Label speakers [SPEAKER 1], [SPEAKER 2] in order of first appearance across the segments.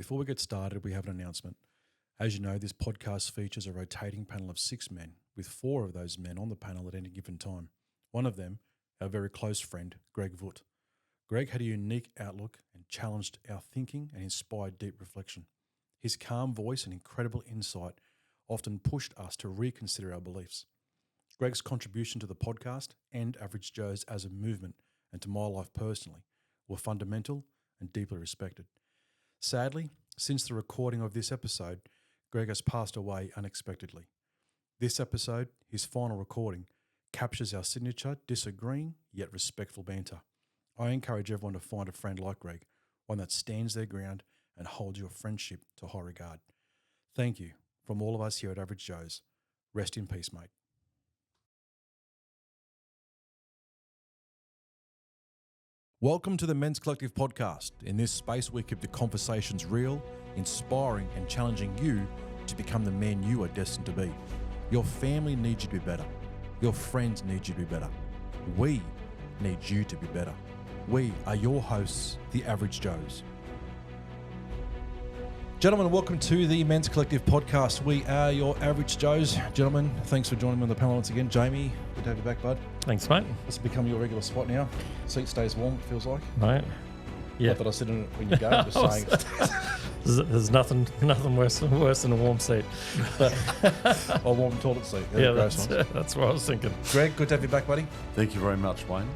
[SPEAKER 1] Before we get started, we have an announcement. As you know, this podcast features a rotating panel of 6 men, with 4 of those men on the panel at any given time. One of them, our very close friend, Greg Voot. Greg had a unique outlook and challenged our thinking and inspired deep reflection. His calm voice and incredible insight often pushed us to reconsider our beliefs. Greg's contribution to the podcast and Average Joe's as a movement and to my life personally were fundamental and deeply respected. Sadly, since the recording of this episode, Greg has passed away unexpectedly. This episode, his final recording, captures our signature, disagreeing yet respectful banter. I encourage everyone to find a friend like Greg, one that stands their ground and holds your friendship to high regard. Thank you from all of us here at Average Joe's. Rest in peace, mate. Welcome to the Men's Collective podcast. In this space, we keep the conversations real, inspiring, and challenging you to become the man you are destined to be. Your family needs you to be better. Your friends need you to be better. We need you to be better. We are your hosts, the Average Joes. Gentlemen, welcome to the Men's Collective podcast. We are your Average Joes. Gentlemen, thanks for joining me on the panel once again. Jamie, good to have you back, bud.
[SPEAKER 2] Thanks, mate.
[SPEAKER 1] This has become your regular spot now. Seat stays warm, it feels like.
[SPEAKER 2] Right. Yeah.
[SPEAKER 1] Not that I sit in it when you go, just saying.
[SPEAKER 2] There's nothing worse than a warm seat.
[SPEAKER 1] Or a warm toilet seat.
[SPEAKER 2] Yeah, that's what I was thinking.
[SPEAKER 1] Greg, good to have you back, buddy.
[SPEAKER 3] Thank you very much, Wayne.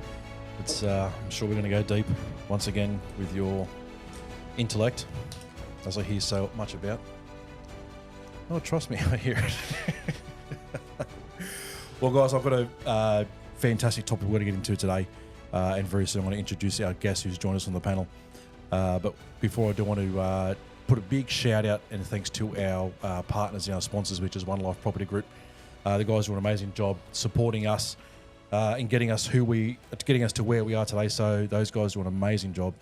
[SPEAKER 1] It's I'm sure we're going to go deep once again with your intellect, as I hear so much about. Oh, trust me, I hear it. Well, guys, I've got a fantastic topic we're going to get into today, and very soon I want to introduce our guest who's joined us on the panel. But before I do want to put a big shout out and thanks to our partners and our sponsors, which is One Life Property Group. The guys do an amazing job supporting us and getting us to where we are today. So those guys do an amazing job.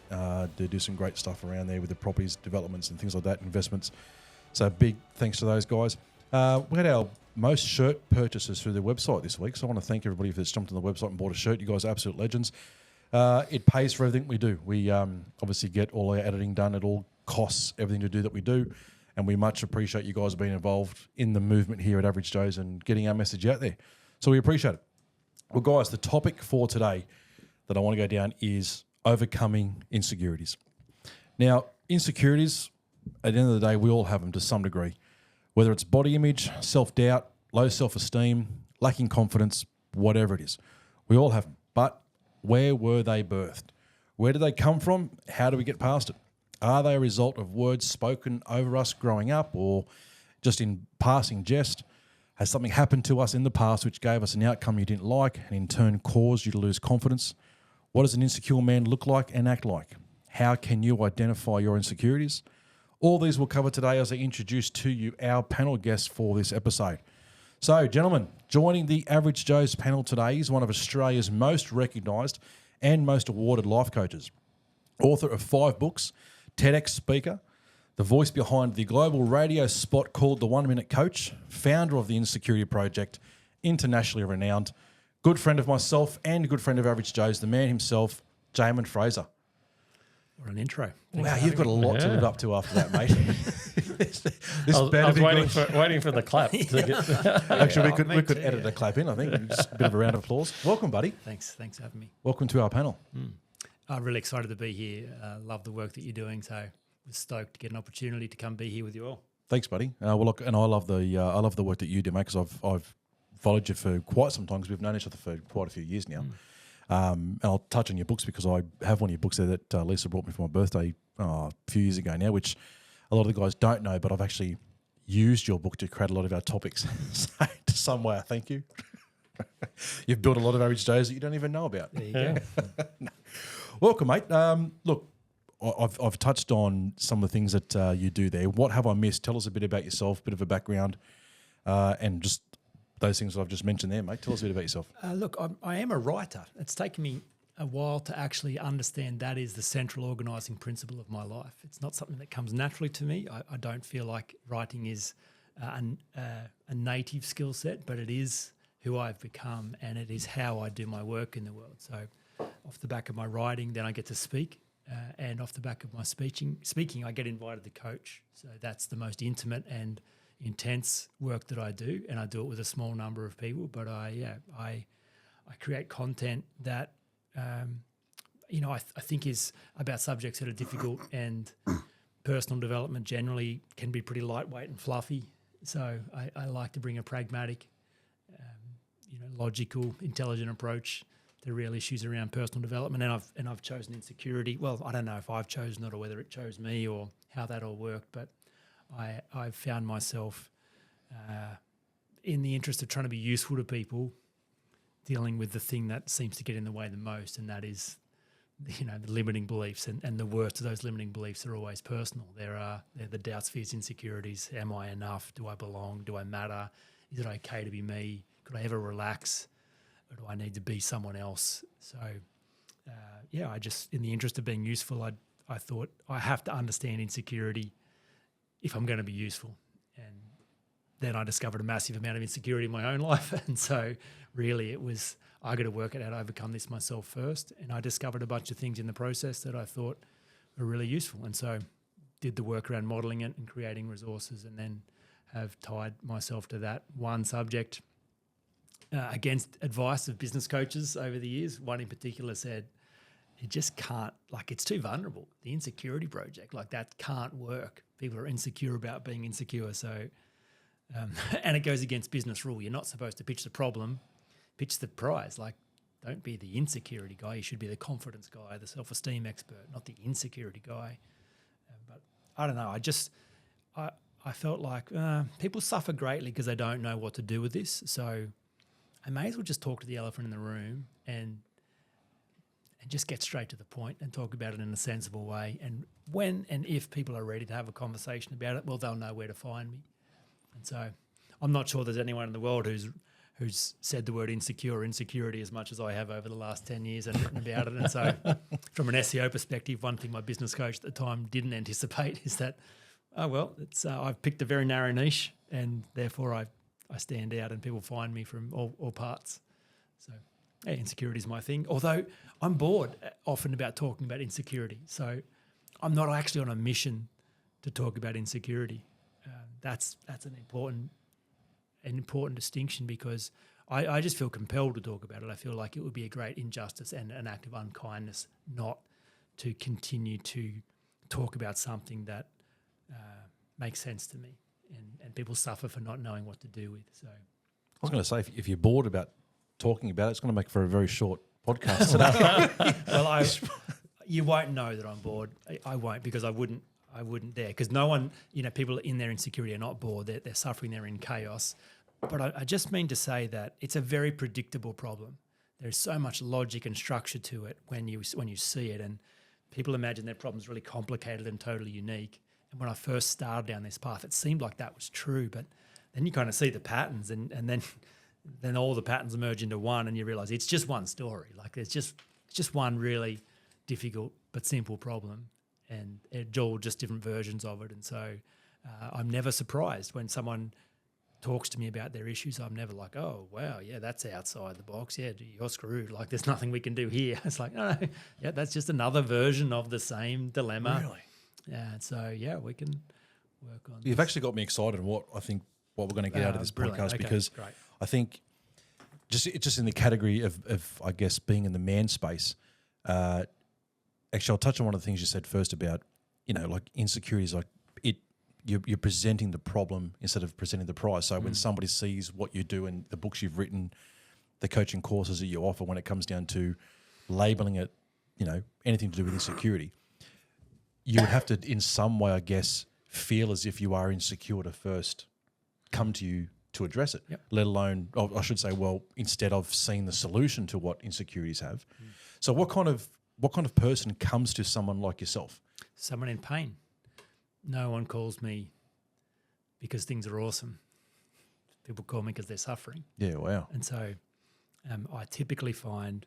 [SPEAKER 1] They do some great stuff around there with the properties, developments and things like that, investments. So big thanks to those guys. We had our most shirt purchases through their website this week. So I want to thank everybody that's jumped on the website and bought a shirt. You guys are absolute legends. It pays for everything we do. We obviously get all our editing done. It all costs everything to do that we do. And we much appreciate you guys being involved in the movement here at Average Joe's and getting our message out there. So we appreciate it. Well, guys, the topic for today that I want to go down is overcoming insecurities. Now, insecurities, at the end of the day, we all have them to some degree. Whether it's body image, self-doubt, low self-esteem, lacking confidence, whatever it is. We all have them. But where were they birthed? Where did they come from? How do we get past it? Are they a result of words spoken over us growing up or just in passing jest? Has something happened to us in the past which gave us an outcome you didn't like and in turn caused you to lose confidence? What does an insecure man look like and act like? How can you identify your insecurities? All these we'll cover today as I introduce to you our panel guests for this episode. So, gentlemen, joining the Average Joe's panel today is one of Australia's most recognised and most awarded life coaches. Author of 5 books, TEDx speaker, the voice behind the global radio spot called The 1 Minute Coach, founder of the Insecurity Project, internationally renowned, good friend of myself and good friend of Average Joe's, the man himself, Jaemin Frazer.
[SPEAKER 4] What an intro.
[SPEAKER 1] Wow, you've got a lot to live up to after that, mate.
[SPEAKER 2] I was waiting for the clap.
[SPEAKER 1] Actually, we could edit a clap in, I think. Just a bit of a round of applause. Welcome, buddy.
[SPEAKER 4] Thanks for having me.
[SPEAKER 1] Welcome to our panel.
[SPEAKER 4] I'm really excited to be here. Love the work that you're doing, so was stoked to get an opportunity to come be here with you all.
[SPEAKER 1] Thanks, buddy. Well, look, and I love the work that you do, mate, because I've followed you for quite some time because we've known each other for quite a few years now. And I'll touch on your books because I have one of your books there that Lisa brought me for my birthday a few years ago now, which a lot of the guys don't know, but I've actually used your book to create a lot of our topics. So to some way, I thank you. You've built a lot of Average Joes that you don't even know about.
[SPEAKER 4] There you go.
[SPEAKER 1] No. Welcome, mate. Look, I've touched on some of the things that you do there. What have I missed? Tell us a bit about yourself, a bit of a background, and just those things that I've just mentioned there, mate. Tell us a bit about yourself.
[SPEAKER 4] Look, I am a writer. It's taken me a while to actually understand that is the central organising principle of my life. It's not something that comes naturally to me. I don't feel like writing is a native skill set, but it is who I've become and it is how I do my work in the world. So off the back of my writing, then I get to speak and off the back of my speaking, I get invited to coach. So that's the most intimate and intense work that I do, and I do it with a small number of people. But I create content that I think is about subjects that are difficult, and personal development generally can be pretty lightweight and fluffy. So I like to bring a pragmatic, logical, intelligent approach to real issues around personal development. And I've chosen insecurity. Well, I don't know if I've chosen it or whether it chose me or how that all worked, but I've found myself in the interest of trying to be useful to people, dealing with the thing that seems to get in the way the most, and that is, the limiting beliefs. And the worst of those limiting beliefs are always personal. They're the doubts, fears, insecurities. Am I enough? Do I belong? Do I matter? Is it okay to be me? Could I ever relax? Or do I need to be someone else? So, I just, in the interest of being useful, I thought I have to understand insecurity if I'm going to be useful. And then I discovered a massive amount of insecurity in my own life. And so really it was, I got to work out how to overcome this myself first. And I discovered a bunch of things in the process that I thought were really useful. And so did the work around modelling it and creating resources, and then have tied myself to that one subject against advice of business coaches over the years. One in particular said, it just can't, it's too vulnerable. The insecurity project, that can't work. People are insecure about being insecure. So, and it goes against business rule. You're not supposed to pitch the problem, pitch the prize. Don't be the insecurity guy. You should be the confidence guy, the self-esteem expert, not the insecurity guy. But I don't know. I felt like people suffer greatly because they don't know what to do with this. So I may as well just talk to the elephant in the room and just get straight to the point and talk about it in a sensible way. And when and if people are ready to have a conversation about it, well, they'll know where to find me. And so I'm not sure there's anyone in the world who's said the word insecure or insecurity as much as I have over the last 10 years and written about it. And so from an SEO perspective, one thing my business coach at the time didn't anticipate is that, I've picked a very narrow niche, and therefore I stand out and people find me from all parts. So insecurity is my thing, although I'm bored often about talking about insecurity. So I'm not actually on a mission to talk about insecurity. That's an important distinction, because I just feel compelled to talk about it. I feel like it would be a great injustice and an act of unkindness not to continue to talk about something that makes sense to me, and people suffer for not knowing what to do with. So
[SPEAKER 1] I was going to say, if you're bored about talking about it, it's going to make for a very short podcast today.
[SPEAKER 4] Well, you won't know that I'm bored. I won't, because I wouldn't there, because no one, people in their insecurity are not bored. They're suffering. They're in chaos. But I just mean to say that it's a very predictable problem. There's so much logic and structure to it when you see it, and people imagine their problem's really complicated and totally unique. And when I first started down this path, it seemed like that was true, but then you kind of see the patterns, and then all the patterns emerge into one, and you realise it's just one story. There's just one really difficult but simple problem, and it's all just different versions of it. And so I'm never surprised when someone talks to me about their issues. I'm never like, oh, wow, yeah, that's outside the box. Yeah, you're screwed. There's nothing we can do here. It's no, yeah, that's just another version of the same dilemma.
[SPEAKER 1] Really?
[SPEAKER 4] Yeah, so, we can work on
[SPEAKER 1] You've
[SPEAKER 4] this.
[SPEAKER 1] actually got me excited on what we're going to get out of this
[SPEAKER 4] Brilliant.
[SPEAKER 1] podcast,
[SPEAKER 4] Okay,
[SPEAKER 1] because
[SPEAKER 4] great.
[SPEAKER 1] I think just in the category of I guess being in the man space. Actually, I'll touch on one of the things you said first about insecurities. You're presenting the problem instead of presenting the prize. So when somebody sees what you do and the books you've written, the coaching courses that you offer, when it comes down to labeling it, anything to do with insecurity, you would have to, in some way, I guess, feel as if you are insecure to first come to you to address it, let alone, I should say, instead of seeing the solution to what insecurities have. So what kind of person comes to someone like yourself?
[SPEAKER 4] Someone in pain. No one calls me because things are awesome. People call me because they're suffering.
[SPEAKER 1] Yeah, wow.
[SPEAKER 4] And so I typically find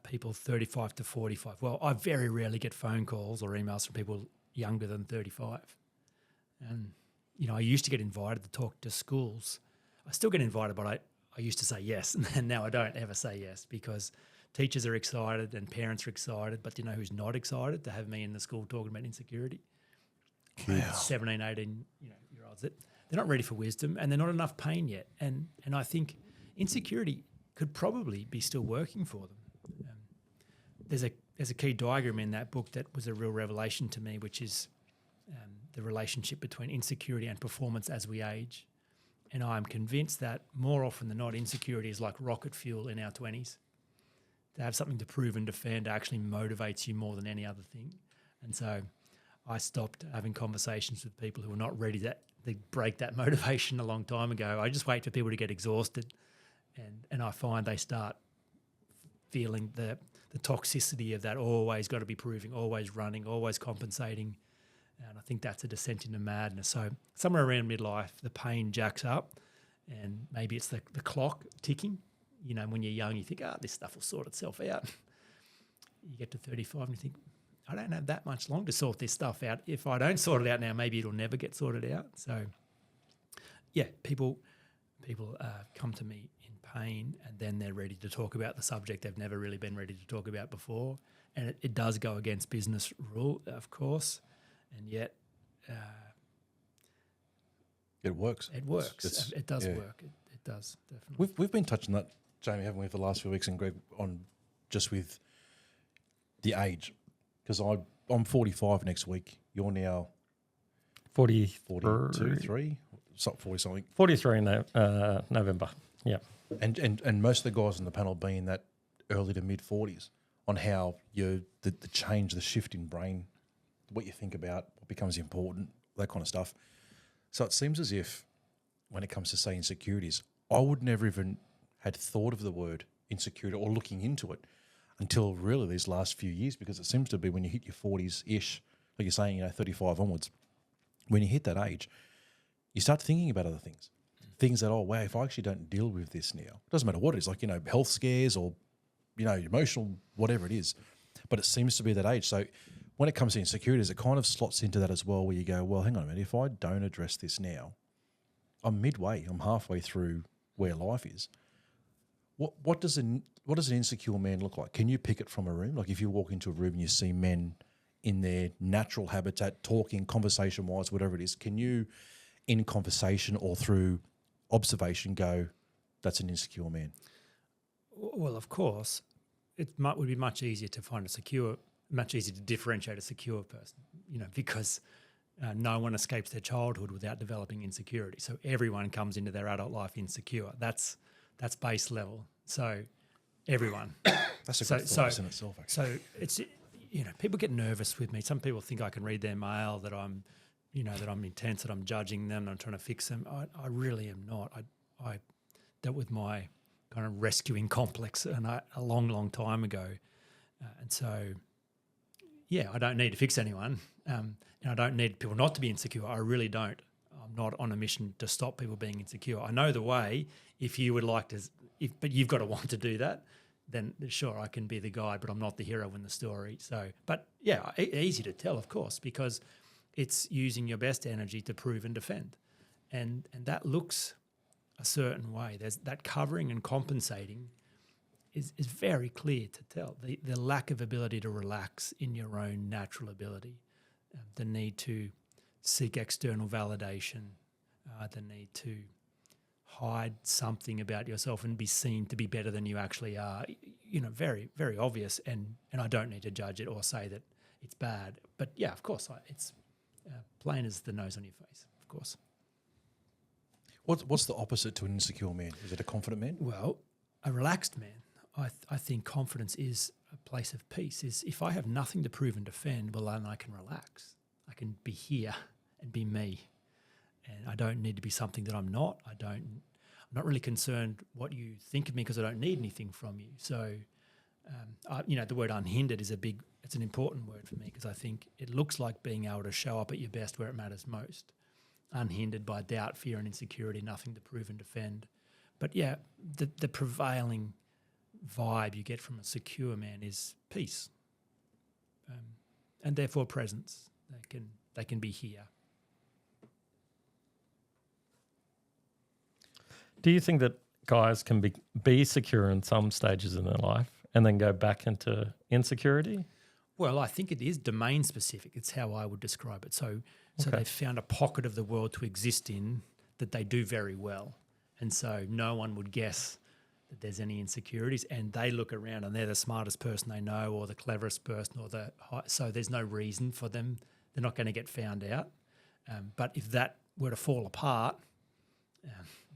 [SPEAKER 4] people 35 to 45. Well, I very rarely get phone calls or emails from people younger than 35. And, I used to get invited to talk to schools. I still get invited, but I used to say yes. And now I don't ever say yes, because teachers are excited and parents are excited, but do you know who's not excited to have me in the school talking about insecurity?
[SPEAKER 1] Kids.
[SPEAKER 4] 17, 18 year olds. They're not ready for wisdom and they're not enough pain yet. And I think insecurity could probably be still working for them. There's a key diagram in that book that was a real revelation to me, which is the relationship between insecurity and performance as we age. And I'm convinced that more often than not, insecurity is like rocket fuel in our 20s. To have something to prove and defend actually motivates you more than any other thing. And so I stopped having conversations with people who were not ready to break that motivation a long time ago. I just wait for people to get exhausted, and I find they start feeling the toxicity of that always got to be proving, always running, always compensating. And I think that's a descent into madness. So somewhere around midlife, the pain jacks up, and maybe it's the clock ticking. You know, when you're young, you think, this stuff will sort itself out. You get to 35 and you think, I don't have that much long to sort this stuff out. If I don't sort it out now, maybe it'll never get sorted out. So, yeah, people come to me in pain, and then they're ready to talk about the subject they've never really been ready to talk about before. And it does go against business rule, of course, and yet
[SPEAKER 1] it works.
[SPEAKER 4] It works. It does work. It does, definitely.
[SPEAKER 1] We've been touching that, Jamie, haven't we, for the last few weeks, and Greg, on just with the age. Because I'm 45 next week. You're now 42, 3, 40 something.
[SPEAKER 2] 43 in November. Yeah.
[SPEAKER 1] And most of the guys on the panel being that early to mid 40s, on how the change, the shift in brain, what you think about, what becomes important, that kind of stuff. So it seems as if when it comes to, say, insecurities, I would never even had thought of the word insecurity or looking into it until really these last few years, because it seems to be when you hit your 40s-ish, like you're saying, 35 onwards, when you hit that age, you start thinking about other things. Things that, wow, if I actually don't deal with this now, it doesn't matter what it is, like, health scares or, emotional, whatever it is, but it seems to be that age. So when it comes to insecurities, it kind of slots into that as well, where you go, well, hang on a minute, if I don't address this now, I'm midway, I'm halfway through where life is. What does an insecure man look like? Can you pick it from a room? Like if you walk into a room and you see men in their natural habitat, talking, conversation-wise, whatever it is, can you, in conversation or through observation, go, that's an insecure man?
[SPEAKER 4] Well, of course, would be much easier to differentiate a secure person, because no one escapes their childhood without developing insecurity. So everyone comes into their adult life insecure. That's base level. So everyone.
[SPEAKER 1] That's a good thought in itself, actually.
[SPEAKER 4] So it's, people get nervous with me. Some people think I can read their mail, that I'm intense, that I'm judging them, I'm trying to fix them. I really am not. I dealt with my kind of rescuing complex a long, long time ago. And so, yeah, I don't need to fix anyone. And I don't need people not to be insecure. I really don't. I'm not on a mission to stop people being insecure. I know the way. If you would like to, but you've got to want to do that, then sure, I can be the guide, but I'm not the hero in the story. So, but yeah, easy to tell, of course, because it's using your best energy to prove and defend. And that looks a certain way. There's that covering and compensating is very clear to tell. The lack of ability to relax in your own natural ability, the need to seek external validation, the need to hide something about yourself and be seen to be better than you actually are, very, very obvious. And I don't need to judge it or say that it's bad. But yeah, of course, it's plain as the nose on your face, of course.
[SPEAKER 1] What's the opposite to an insecure man? Is it a confident man?
[SPEAKER 4] Well, a relaxed man. I think confidence is a place of peace. Is if I have nothing to prove and defend, well, then I can relax. I can be here and be me. And I don't need to be something that I'm not. I'm not really concerned what you think of me because I don't need anything from you. So, the word unhindered is it's an important word for me because I think it looks like being able to show up at your best where it matters most. Unhindered by doubt, fear and insecurity, nothing to prove and defend. But yeah, the prevailing vibe you get from a secure man is peace, and therefore presence. They can be here.
[SPEAKER 2] Do you think that guys can be secure in some stages in their life and then go back into insecurity?
[SPEAKER 4] Well, I think it is domain specific. It's how I would describe it. So
[SPEAKER 2] Okay.
[SPEAKER 4] they've found a pocket of the world to exist in that they do very well. And so no one would guess that there's any insecurities, and they look around and they're the smartest person they know or the cleverest person so there's no reason for them. They're not going to get found out. But if that were to fall apart,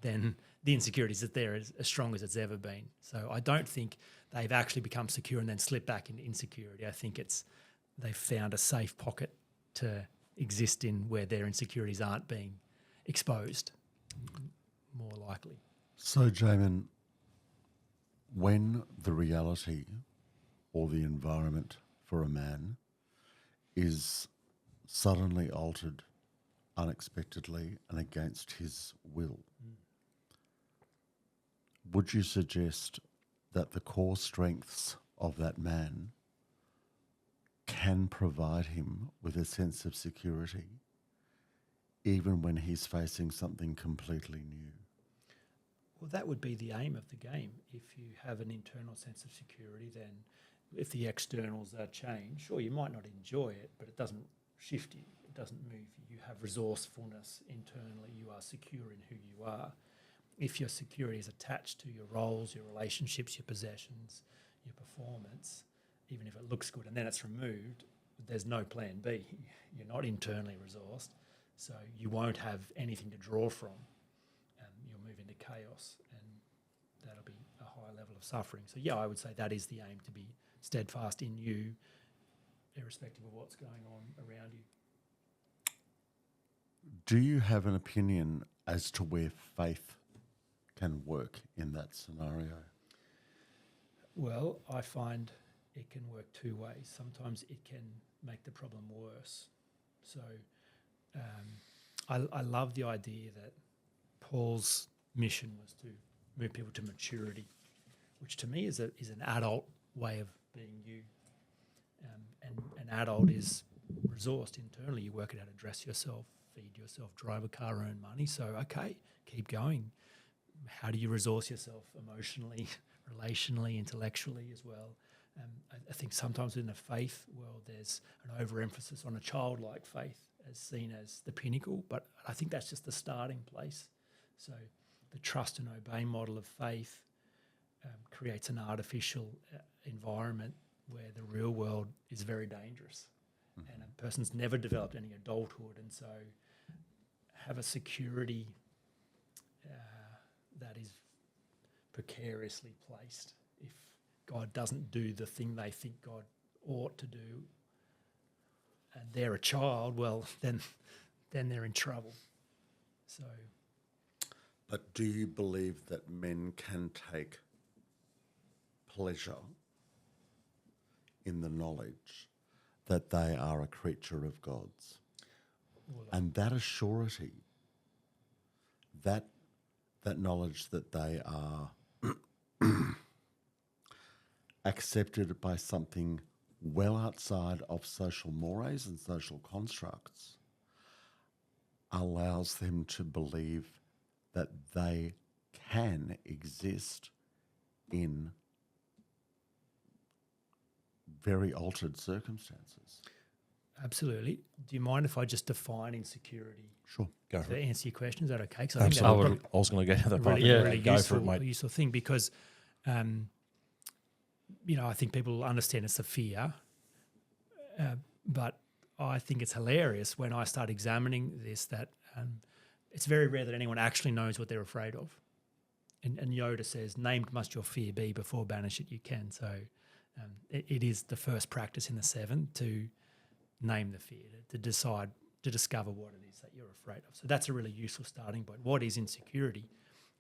[SPEAKER 4] then the insecurities are there as strong as it's ever been. So I don't think they've actually become secure and then slip back into insecurity. I think they've found a safe pocket to exist in where their insecurities aren't being exposed, more likely.
[SPEAKER 3] So, Jaemin, when the reality or the environment for a man is suddenly altered unexpectedly and against his will, would you suggest that the core strengths of that man can provide him with a sense of security even when he's facing something completely new?
[SPEAKER 4] Well, that would be the aim of the game. If you have an internal sense of security, then if the externals are changed, sure, you might not enjoy it, but it doesn't shift you. It doesn't move you. You have resourcefulness internally. You are secure in who you are. If your security is attached to your roles, your relationships, your possessions, your performance, even if it looks good and then it's removed, there's no plan B. You're not internally resourced, so you won't have anything to draw from. You'll move into chaos, and that'll be a high level of suffering. So yeah, I would say that is the aim, to be steadfast in you, irrespective of what's going on around you.
[SPEAKER 3] Do you have an opinion as to where faith can work in that scenario?
[SPEAKER 4] Well, I find it can work two ways. Sometimes it can make the problem worse. So I love the idea that Paul's mission was to move people to maturity, which to me is an adult way of being you. And an adult is resourced internally. You work out how to dress yourself, feed yourself, drive a car, earn money. So, okay, keep going. How do you resource yourself emotionally, relationally, intellectually as well? I think sometimes in the faith world there's an overemphasis on a childlike faith as seen as the pinnacle, but I think that's just the starting place. So the trust and obey model of faith creates an artificial environment where the real world is very dangerous. Mm-hmm. And a person's never developed any adulthood, and so have a security that is precariously placed. If God doesn't do the thing they think God ought to do, and they're a child, well, then they're in trouble. So,
[SPEAKER 3] but do you believe that men can take pleasure in the knowledge that they are a creature of God's?
[SPEAKER 4] well,
[SPEAKER 3] And that assurity, that knowledge that they are accepted by something well outside of social mores and social constructs, allows them to believe that they can exist in very altered circumstances.
[SPEAKER 4] absolutely. Do you mind if I just define insecurity
[SPEAKER 3] Sure.
[SPEAKER 1] Go for
[SPEAKER 4] to
[SPEAKER 1] it.
[SPEAKER 4] answer your question? Is that okay? 'Cause
[SPEAKER 1] Absolutely.
[SPEAKER 4] that's
[SPEAKER 1] I was going to get to that
[SPEAKER 4] a
[SPEAKER 1] part.
[SPEAKER 4] really,
[SPEAKER 2] Yeah.
[SPEAKER 4] really
[SPEAKER 1] Go
[SPEAKER 4] useful,
[SPEAKER 1] for it, mate.
[SPEAKER 4] useful thing because, I think people understand it's a fear, but I think it's hilarious when I start examining this that it's very rare that anyone actually knows what they're afraid of. And Yoda says, named must your fear be, before banish it you can. So it is the first practice in the 7 to name the fear, to decide, to discover what it is that you're afraid of. So that's a really useful starting point. What is insecurity?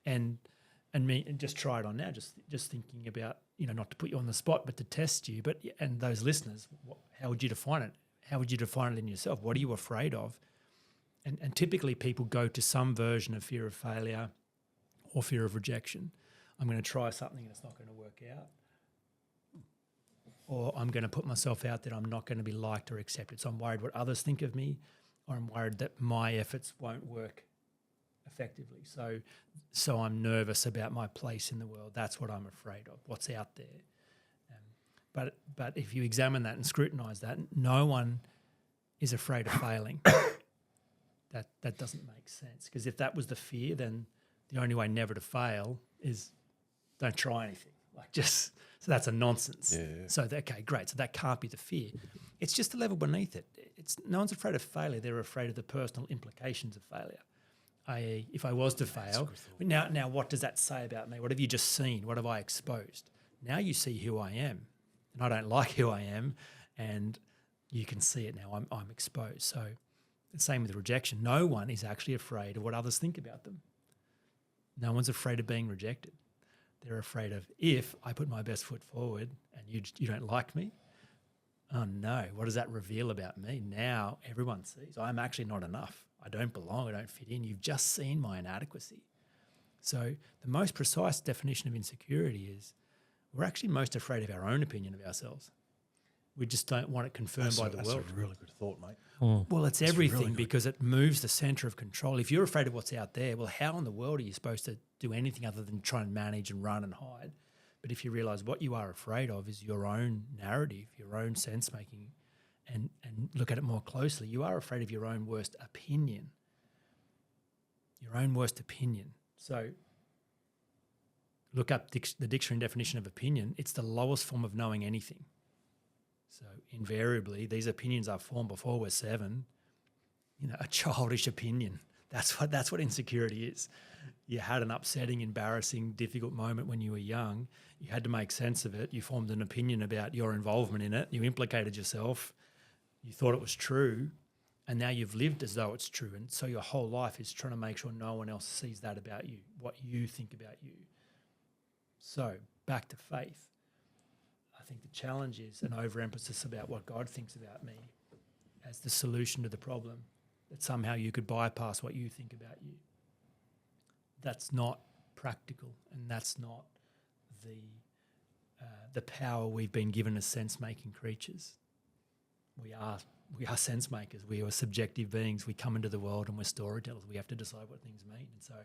[SPEAKER 4] And just try it on now, just thinking about, not to put you on the spot, but to test you. And those listeners, how would you define it? How would you define it in yourself? What are you afraid of? And typically people go to some version of fear of failure or fear of rejection. I'm going to try something and it's not going to work out. Or I'm going to put myself out there, I'm not going to be liked or accepted. So I'm worried what others think of me, or I'm worried that my efforts won't work effectively. So I'm nervous about my place in the world. That's what I'm afraid of, what's out there. But if you examine that and scrutinize that, no one is afraid of failing. That doesn't make sense, because if that was the fear, then the only way never to fail is don't try anything. So that's a nonsense.
[SPEAKER 1] Yeah.
[SPEAKER 4] So okay, great. So that can't be the fear. It's just a level beneath it. No one's afraid of failure. They're afraid of the personal implications of failure. I.e., if I was to fail, now what does that say about me? What have you just seen? What have I exposed? Now you see who I am, and I don't like who I am, and you can see it now. I'm exposed. So the same with rejection. No one is actually afraid of what others think about them. No one's afraid of being rejected. They're afraid of, if I put my best foot forward and you don't like me, oh no, what does that reveal about me? Now everyone sees I'm actually not enough. I don't belong. I don't fit in. You've just seen my inadequacy. So the most precise definition of insecurity is we're actually most afraid of our own opinion of ourselves. We just don't want it confirmed by the world.
[SPEAKER 1] That's a really good thought, mate.
[SPEAKER 4] Well, it's everything, because it moves the center of control. If you're afraid of what's out there, well, how in the world are you supposed to do anything other than try and manage and run and hide? But if you realize what you are afraid of is your own narrative, your own sense making, and look at it more closely, you are afraid of your own worst opinion. Your own worst opinion. So look up the dictionary definition of opinion. It's the lowest form of knowing anything. So invariably, these opinions are formed before we're 7. A childish opinion. That's what insecurity is. You had an upsetting, embarrassing, difficult moment when you were young. You had to make sense of it. You formed an opinion about your involvement in it. You implicated yourself. You thought it was true, and now you've lived as though it's true. And so your whole life is trying to make sure no one else sees that about you, what you think about you. So back to faith. I think the challenge is an overemphasis about what God thinks about me as the solution to the problem, that somehow you could bypass what you think about you. That's not practical, and that's not the power we've been given as sense-making creatures. We are sense makers. We are subjective beings. We come into the world and we're storytellers. We have to decide what things mean, and so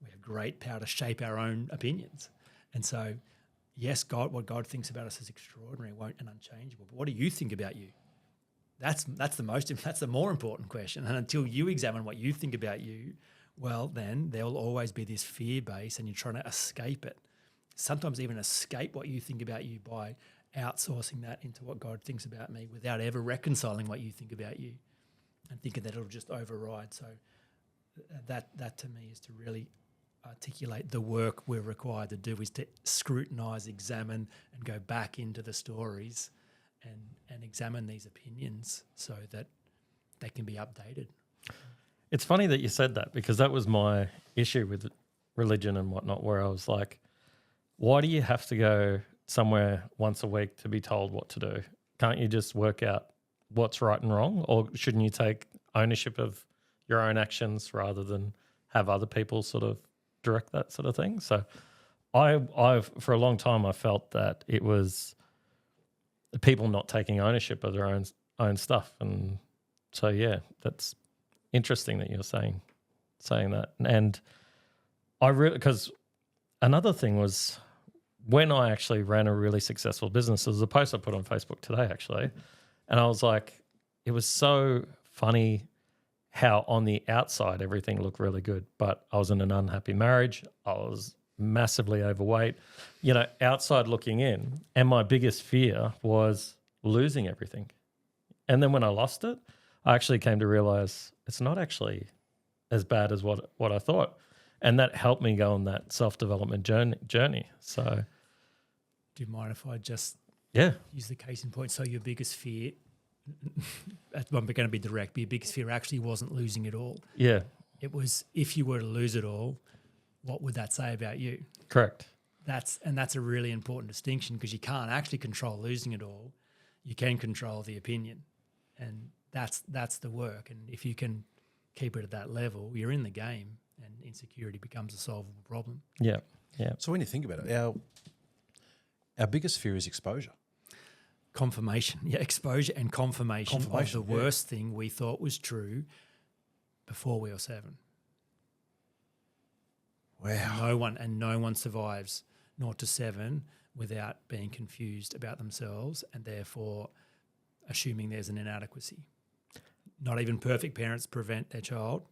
[SPEAKER 4] we have great power to shape our own opinions. And so, yes, what God thinks about us is extraordinary and unchangeable. But what do you think about you? That's the more important question. And until you examine what you think about you, well, then there will always be this fear base, and you're trying to escape it. Sometimes even escape what you think about you by outsourcing that into what God thinks about me, without ever reconciling what you think about you, and thinking that it'll just override. So that to me is to really articulate the work we're required to do, is to scrutinise, examine, and go back into the stories and examine these opinions so that they can be updated.
[SPEAKER 2] It's funny that you said that, because that was my issue with religion and whatnot, where I was like, why do you have to go somewhere once a week to be told what to do? Can't you just work out what's right and wrong? Or shouldn't you take ownership of your own actions rather than have other people sort of direct that sort of thing? So I've for a long time I felt that it was people not taking ownership of their own stuff. And so yeah, that's interesting that you're saying that. And I really, because another thing was, when I actually ran a really successful business, there was a post I put on Facebook today actually, and I was like, it was so funny how on the outside everything looked really good, but I was in an unhappy marriage. I was massively overweight, outside looking in, and my biggest fear was losing everything. And then when I lost it, I actually came to realize it's not actually as bad as what I thought. And that helped me go on that self-development journey. So,
[SPEAKER 4] do you mind if I just use the case in point? So your biggest fear, I'm going to be direct, but your biggest fear actually wasn't losing it all.
[SPEAKER 2] Yeah.
[SPEAKER 4] It was, if you were to lose it all, what would that say about you?
[SPEAKER 2] Correct.
[SPEAKER 4] That's a really important distinction, because you can't actually control losing it all. You can control the opinion, and that's the work. And if you can keep it at that level, you're in the game, and insecurity becomes a solvable problem.
[SPEAKER 2] Yeah, yeah.
[SPEAKER 1] So when you think about it, our biggest fear is exposure.
[SPEAKER 4] Confirmation. Yeah, exposure and confirmation of the worst thing we thought was true before we were 7.
[SPEAKER 1] Wow.
[SPEAKER 4] No one survives 0 to 7 without being confused about themselves and therefore assuming there's an inadequacy. Not even perfect parents prevent their child.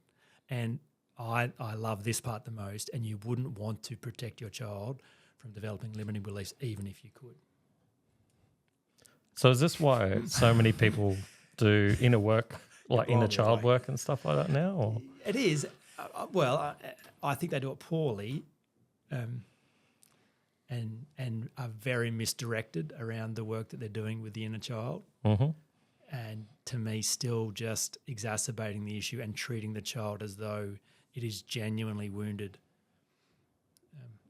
[SPEAKER 4] And I love this part the most, and you wouldn't want to protect your child from developing limiting beliefs even if you could.
[SPEAKER 2] So is this why so many people do inner work, like inner child work and stuff like that now? Or?
[SPEAKER 4] It is. I think they do it poorly and are very misdirected around the work that they're doing with the inner child.
[SPEAKER 2] Mm-hmm.
[SPEAKER 4] And to me, still just exacerbating the issue and treating the child as though it is genuinely wounded.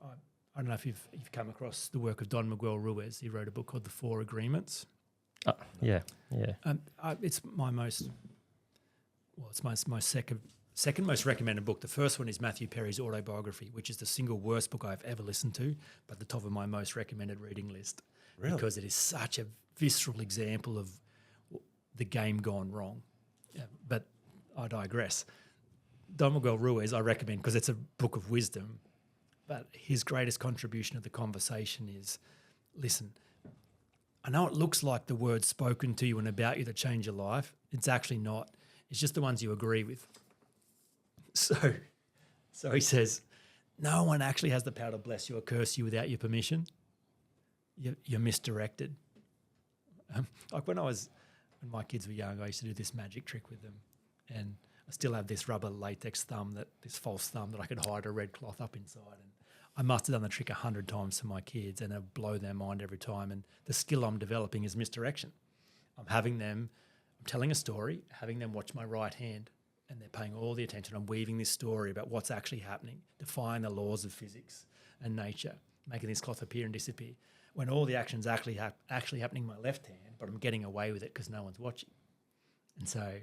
[SPEAKER 4] I don't know if you've come across the work of Don Miguel Ruiz. He wrote a book called The Four Agreements.
[SPEAKER 2] Yeah.
[SPEAKER 4] It's my second most recommended book. The first one is Matthew Perry's autobiography, which is the single worst book I've ever listened to, but the top of my most recommended reading list.
[SPEAKER 1] Really?
[SPEAKER 4] Because it is such a visceral example of the game gone wrong. But I digress. Don Miguel Ruiz I recommend because it's a book of wisdom, but his greatest contribution to the conversation is, listen, I know it looks like the words spoken to you and about you that change your life. It's actually not. It's just the ones you agree with. So he says, no one actually has the power to bless you or curse you without your permission. You're misdirected. Like when my kids were young, I used to do this magic trick with them, and I still have this rubber latex thumb, this false thumb that I could hide a red cloth up inside. And I must have done the trick 100 times for my kids, and it'll blow their mind every time. And the skill I'm developing is misdirection. I'm telling a story, having them watch my right hand, and they're paying all the attention. I'm weaving this story about what's actually happening, defying the laws of physics and nature, making this cloth appear and disappear, when all the action's actually happening in my left hand, but I'm getting away with it because no one's watching. And so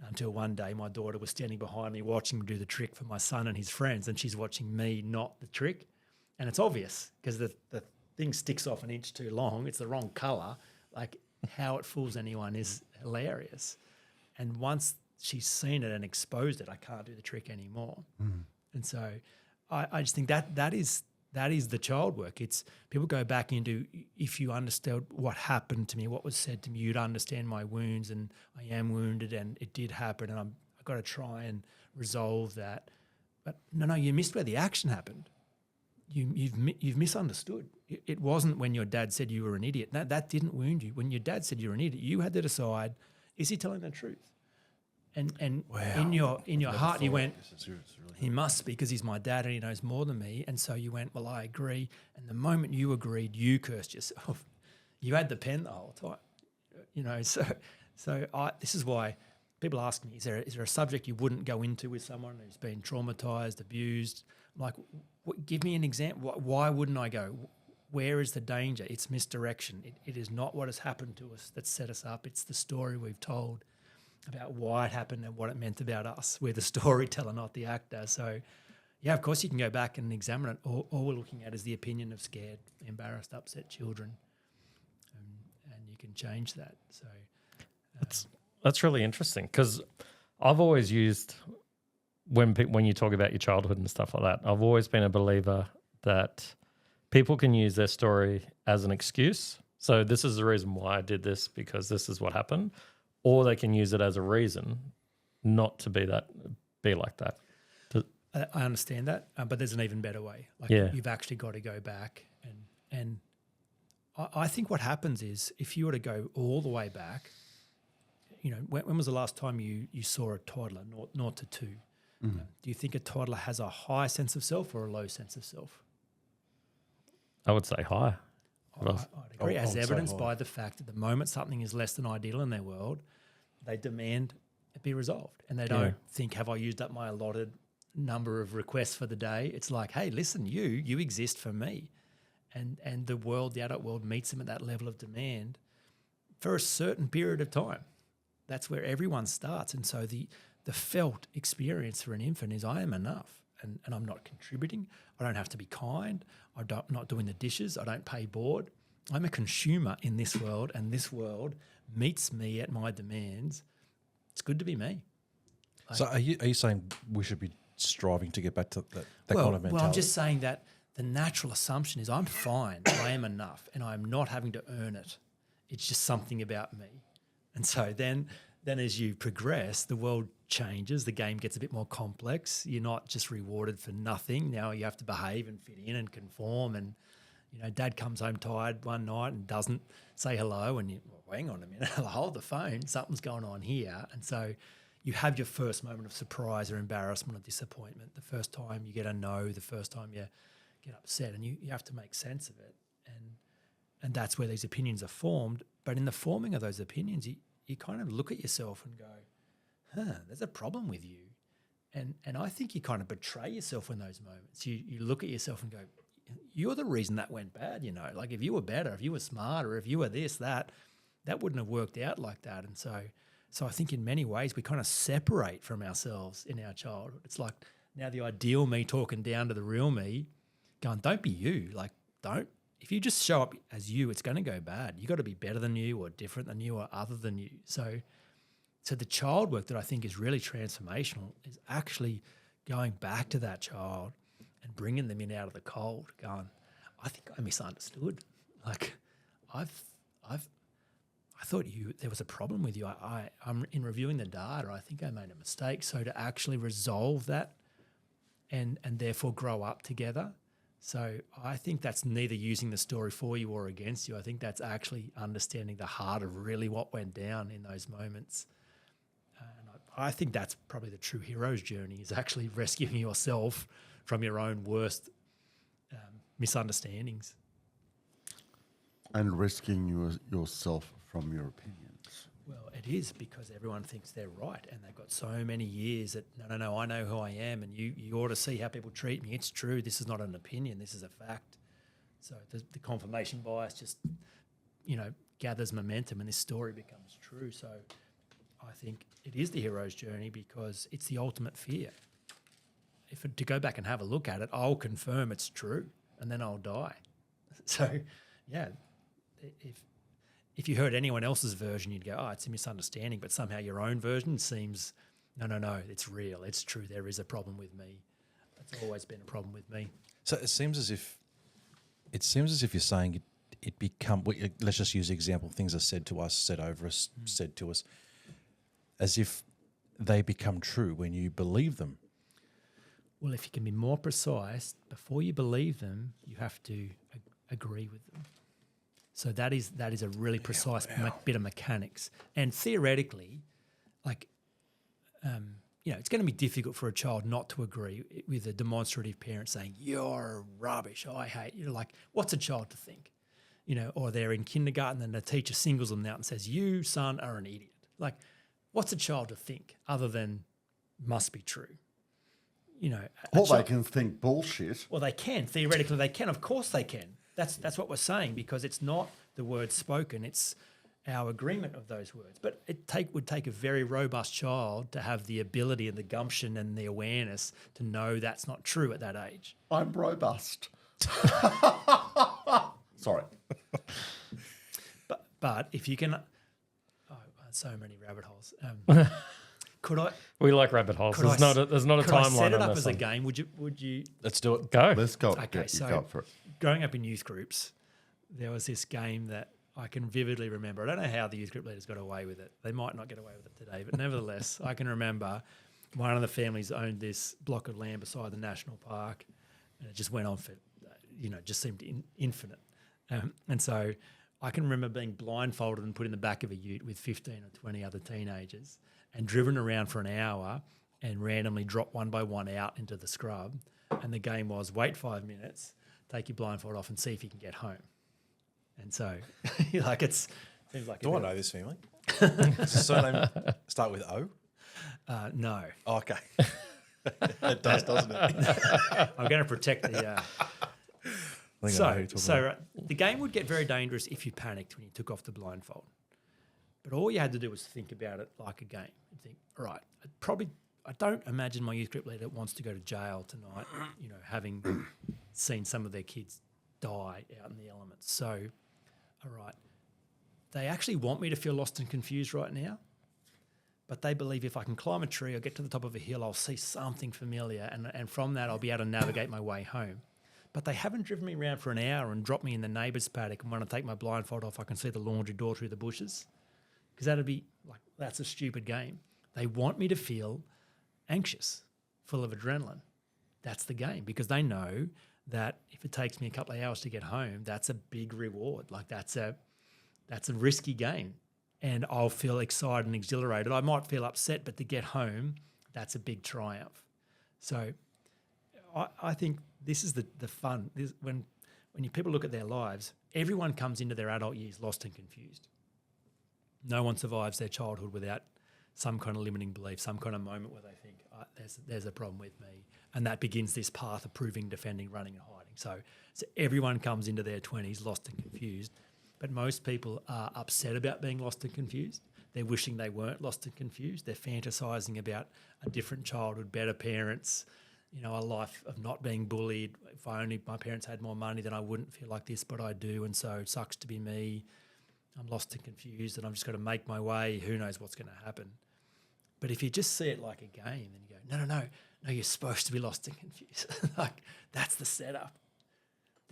[SPEAKER 4] until one day my daughter was standing behind me watching me do the trick for my son and his friends, and she's watching me, not the trick. And it's obvious because the thing sticks off an inch too long. It's the wrong colour. Like how it fools anyone is hilarious. And once she's seen it and exposed it, I can't do the trick anymore. And so I just think that is the child work. It's people go back into, if you understood what happened to me, what was said to me, you'd understand my wounds, and I am wounded and it did happen, and I've got to try and resolve that. But no, you missed where the action happened. You've misunderstood. It wasn't when your dad said you were an idiot. That didn't wound you. When your dad said you're an idiot, you had to decide, is he telling the truth? And wow. in your heart you went, he must be because he's my dad and he knows more than me. And so you went, well, I agree. And the moment you agreed, you cursed yourself. You had the pen the whole time. So this is why people ask me, is there a subject you wouldn't go into with someone who's been traumatized, abused? I'm like, give me an example. Why wouldn't I go? Where is the danger? It's misdirection. It is not what has happened to us that set us up. It's the story we've told about why it happened and what it meant about us. We're the storyteller, not the actor. So, yeah, of course you can go back and examine it. All we're looking at is the opinion of scared, embarrassed, upset children, and you can change that. So
[SPEAKER 2] that's really interesting because I've always used when you talk about your childhood and stuff like that, I've always been a believer that people can use their story as an excuse. So this is the reason why I did this because this is what happened. Or they can use it as a reason not to be like that.
[SPEAKER 4] I understand that, but there's an even better way. You've actually got to go back and I think what happens is if you were to go all the way back, when was the last time you saw a toddler, 0 to 2? Do you think a toddler has a high sense of self or a low sense of self?
[SPEAKER 2] I would say high.
[SPEAKER 4] I'd agree, as evidenced by the fact that the moment something is less than ideal in their world, they demand it be resolved. And they don't think, have I used up my allotted number of requests for the day? It's like, hey, listen, you exist for me. And the world, the adult world, meets them at that level of demand for a certain period of time. That's where everyone starts. And so the felt experience for an infant is I am enough. And I'm not contributing. I don't have to be kind. I'm not doing the dishes. I don't pay board. I'm a consumer in this world, and this world meets me at my demands. It's good to be me.
[SPEAKER 1] So are you saying we should be striving to get back to that kind of mentality?
[SPEAKER 4] Well, I'm just saying that the natural assumption is I'm fine, I am enough, and I'm not having to earn it. It's just something about me. And so then as you progress, the world changes, the game gets a bit more complex. You're not just rewarded for nothing. Now you have to behave and fit in and conform. And, dad comes home tired one night and doesn't say hello, and hang on a minute, hold the phone, something's going on here. And so you have your first moment of surprise or embarrassment or disappointment, the first time you get a no, the first time you get upset, and you have to make sense of it. And that's where these opinions are formed. But in the forming of those opinions, you kind of look at yourself and go, there's a problem with you. And I think you kind of betray yourself in those moments. You look at yourself and go, you're the reason that went bad, Like if you were better, if you were smarter, if you were this, that wouldn't have worked out like that. And so I think in many ways we kind of separate from ourselves in our childhood. It's like now the ideal me talking down to the real me, going, don't be you. Like, don't. If you just show up as you, it's going to go bad. You got to be better than you or different than you or other than you. So the child work that I think is really transformational is actually going back to that child and bringing them in out of the cold, going, I think I misunderstood. Like, I thought there was a problem with you. I'm in reviewing the data, I think I made a mistake. So to actually resolve that and therefore grow up together. So I think that's neither using the story for you or against you. I think that's actually understanding the heart of really what went down in those moments. And I think that's probably the true hero's journey, is actually rescuing yourself from your own worst misunderstandings.
[SPEAKER 3] And rescuing yourself from your opinions.
[SPEAKER 4] Well, it is, because everyone thinks they're right, and they've got so many years that, no, I know who I am, and you ought to see how people treat me. It's true. This is not an opinion. This is a fact. So the confirmation bias just, gathers momentum, and this story becomes true. So I think it is the hero's journey, because it's the ultimate fear. To go back and have a look at it, I'll confirm it's true, and then I'll die. So, yeah, if you heard anyone else's version, you'd go, it's a misunderstanding, but somehow your own version seems, no, it's real, it's true, there is a problem with me. That's always been a problem with me.
[SPEAKER 1] So it seems as if you're saying it become. Let's just use the example: things are said to us, said over us, said to us, as if they become true when you believe them.
[SPEAKER 4] Well, if you can be more precise, before you believe them, you have to agree with them. So that is a really precise bit of mechanics. And theoretically, it's going to be difficult for a child not to agree with a demonstrative parent saying, you're rubbish, I hate you. Like, what's a child to think? Or they're in kindergarten and the teacher singles them out and says, you, son, are an idiot. Like, what's a child to think other than must be true?
[SPEAKER 3] Or they can think bullshit.
[SPEAKER 4] Well, they can. Theoretically, they can. Of course they can. That's what we're saying, because it's not the words spoken, it's our agreement of those words. But would take a very robust child to have the ability and the gumption and the awareness to know that's not true at that age.
[SPEAKER 3] I'm robust. Sorry.
[SPEAKER 4] But if you can... so many rabbit holes. Could I...
[SPEAKER 2] We like rabbit holes. There's not a timeline.
[SPEAKER 4] Could I set it
[SPEAKER 2] on
[SPEAKER 4] up
[SPEAKER 2] this
[SPEAKER 4] as
[SPEAKER 2] one.
[SPEAKER 4] a game? Would you...
[SPEAKER 1] Let's do it.
[SPEAKER 2] Go.
[SPEAKER 3] Let's go.
[SPEAKER 4] Okay,
[SPEAKER 3] Yeah,
[SPEAKER 4] so
[SPEAKER 3] go for it.
[SPEAKER 4] growing up in youth groups, there was this game that I can vividly remember. I don't know how the youth group leaders got away with it. They might not get away with it today, but nevertheless, I can remember one of the families owned this block of land beside the national park, and it just went on for, just seemed infinite. And so I can remember being blindfolded and put in the back of a ute with 15 or 20 other teenagers and driven around for an hour and randomly dropped one by one out into the scrub. And the game was wait 5 minutes, take your blindfold off and see if you can get home. And so, it seems like...
[SPEAKER 1] Do I know this family? Does the surname start with O?
[SPEAKER 4] No.
[SPEAKER 1] Oh, okay. It does, doesn't it?
[SPEAKER 4] I'm going to protect the... The game would get very dangerous if you panicked when you took off the blindfold. But all you had to do was think about it like a game. You think, all right, I don't imagine my youth group leader wants to go to jail tonight, having seen some of their kids die out in the elements. So, all right, they actually want me to feel lost and confused right now, but they believe if I can climb a tree or get to the top of a hill, I'll see something familiar, and from that I'll be able to navigate my way home. but they haven't driven me around for an hour and dropped me in the neighbour's paddock, and when I take my blindfold off, I can see the laundry door through the bushes. Because that'd be like, that's a stupid game. They want me to feel anxious, full of adrenaline. That's the game, because they know that if it takes me a couple of hours to get home, that's a big reward. Like that's a risky game, and I'll feel excited and exhilarated. I might feel upset, but to get home, that's a big triumph. So I think this is the fun. When people look at their lives, everyone comes into their adult years lost and confused. No one survives their childhood without some kind of limiting belief, some kind of moment where they think, there's a problem with me. And that begins this path of proving, defending, running and hiding. So everyone comes into their 20s lost and confused, but most people are upset about being lost and confused. They're wishing they weren't lost and confused. They're fantasizing about a different childhood, better parents, a life of not being bullied. If only my parents had more money, then I wouldn't feel like this, but I do, and so it sucks to be me. I'm lost and confused, and I've just got to make my way. Who knows what's going to happen? But if you just see it like a game, then you go, no, you're supposed to be lost and confused. Like, that's the setup.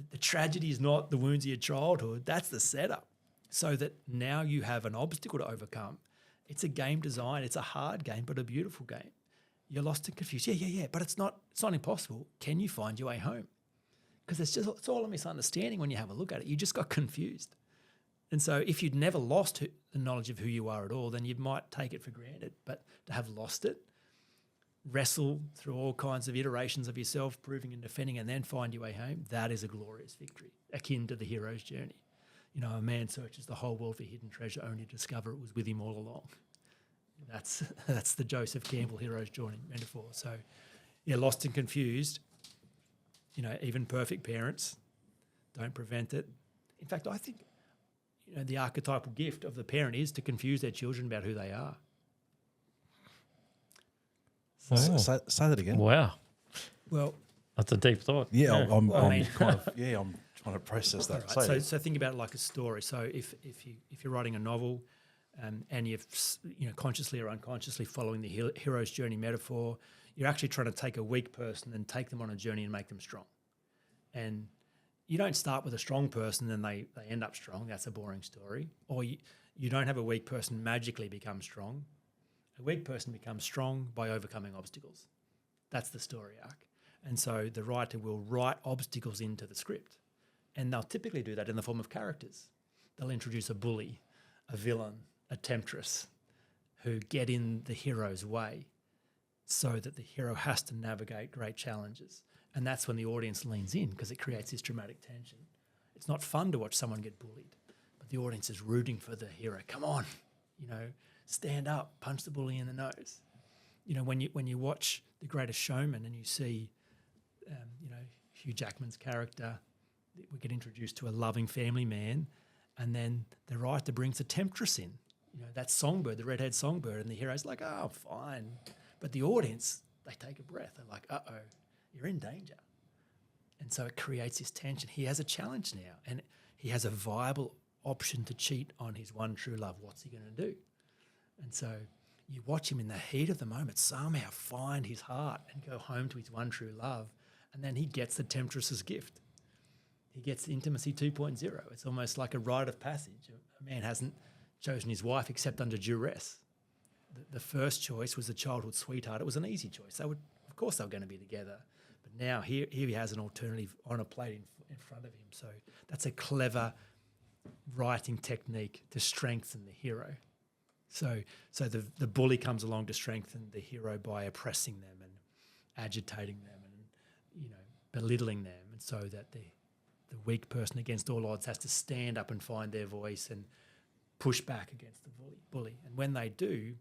[SPEAKER 4] The tragedy is not the wounds of your childhood. That's the setup. So that now you have an obstacle to overcome. It's a game design. It's a hard game, but a beautiful game. You're lost and confused. Yeah. But it's not impossible. Can you find your way home? Because it's all a misunderstanding when you have a look at it. You just got confused. And so if you'd never lost the knowledge of who you are at all, then you might take it for granted. But to have lost it, wrestle through all kinds of iterations of yourself, proving and defending, and then find your way home, that is a glorious victory, akin to the hero's journey. A man searches the whole world for hidden treasure only to discover it was with him all along. That's the Joseph Campbell hero's journey metaphor. So, lost and confused, even perfect parents don't prevent it. In fact, I think, the archetypal gift of the parent is to confuse their children about who they are.
[SPEAKER 1] Say that again.
[SPEAKER 2] Wow.
[SPEAKER 4] Well,
[SPEAKER 2] that's a deep thought.
[SPEAKER 1] Yeah, I'm
[SPEAKER 4] I'm
[SPEAKER 1] trying to process that.
[SPEAKER 4] Right. So think about it like a story. So if you're writing a novel, and you're consciously or unconsciously following the hero's journey metaphor, you're actually trying to take a weak person and take them on a journey and make them strong. And you don't start with a strong person and they end up strong. That's a boring story. Or you don't have a weak person magically become strong. A weak person becomes strong by overcoming obstacles. That's the story arc. And so the writer will write obstacles into the script. And they'll typically do that in the form of characters. They'll introduce a bully, a villain, a temptress who get in the hero's way so that the hero has to navigate great challenges. And that's when the audience leans in, because it creates this dramatic tension. It's not fun to watch someone get bullied, but the audience is rooting for the hero. Come on, stand up, punch the bully in the nose. When you watch The Greatest Showman and you see, Hugh Jackman's character, we get introduced to a loving family man, and then the writer brings a temptress in, that songbird, the redhead songbird, and the hero's like, oh, fine. But the audience, they take a breath. They're like, uh-oh, you're in danger. And so it creates this tension. He has a challenge now, and he has a viable option to cheat on his one true love. What's he going to do? And so you watch him in the heat of the moment somehow find his heart and go home to his one true love, and then he gets the temptress's gift. He gets intimacy 2.0. It's almost like a rite of passage. A man hasn't chosen his wife except under duress. The first choice was the childhood sweetheart. It was an easy choice. Of course they were going to be together. But now here he has an alternative on a plate in front of him. So that's a clever writing technique to strengthen the hero. So the bully comes along to strengthen the hero by oppressing them and agitating them and belittling them, and so that the weak person against all odds has to stand up and find their voice and push back against the bully. And when they do,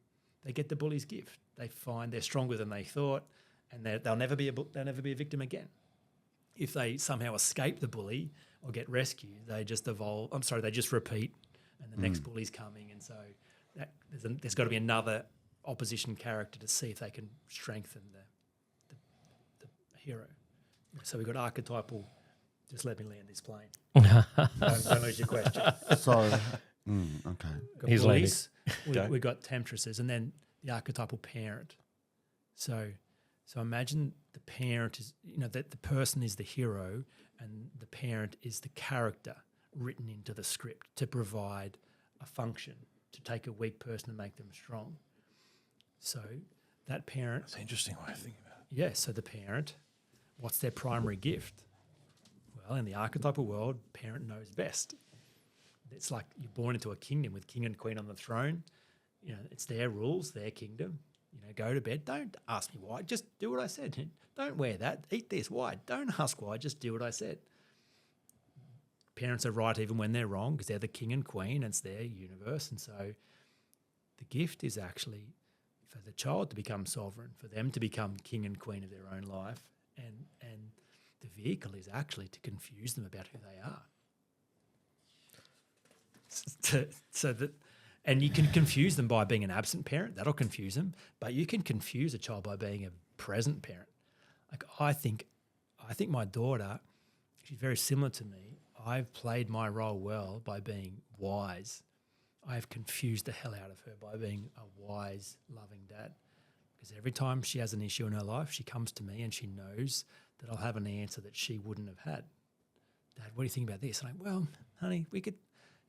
[SPEAKER 4] they get the bully's gift. They find they're stronger than they thought, and they'll never be a victim again. If they somehow escape the bully or get rescued, they just they just repeat, and the next bully's coming. And so there's got to be another opposition character to see if they can strengthen the hero. So we've got archetypal. Just let me land this plane. Don't lose your question.
[SPEAKER 3] So, okay.
[SPEAKER 2] He's
[SPEAKER 4] bullies, we've got temptresses, and then the archetypal parent. So imagine the the parent is, that the person is the hero and the parent is the character written into the script to provide a function, to take a weak person and make them strong. So that parent...
[SPEAKER 1] That's an interesting way of thinking about it.
[SPEAKER 4] Yeah, so the parent, what's their primary gift? Well, in the archetypal world, parent knows best. It's like you're born into a kingdom with king and queen on the throne. It's their rules, their kingdom. Go to bed. Don't ask me why. Just do what I said. Don't wear that. Eat this. Why? Don't ask why. Just do what I said. Parents are right even when they're wrong because they're the king and queen and it's their universe. And so the gift is actually for the child to become sovereign, for them to become king and queen of their own life. And the vehicle is actually to confuse them about who they are. And you can confuse them by being an absent parent. That'll confuse them. But you can confuse a child by being a present parent. Like I think my daughter, she's very similar to me. I've played my role well by being wise. I've confused the hell out of her by being a wise, loving dad. Because every time she has an issue in her life, she comes to me and she knows that I'll have an answer that she wouldn't have had. Dad, what do you think about this? And I'm like, well, honey,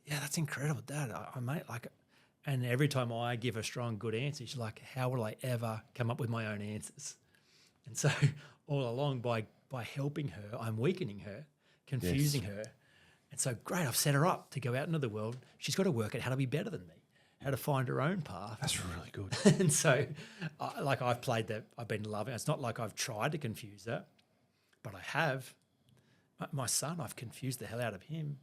[SPEAKER 4] yeah, that's incredible, Dad. I might like it. And every time I give a strong, good answer, she's like, how will I ever come up with my own answers? And so all along, by helping her, I'm weakening her, confusing her. And so, great, I've set her up to go out into the world. She's got to work out how to be better than me, how to find her own path.
[SPEAKER 1] That's really good.
[SPEAKER 4] And so, I've played that. I've been loving it. It's not like I've tried to confuse her, but I have. My son, I've confused the hell out of him.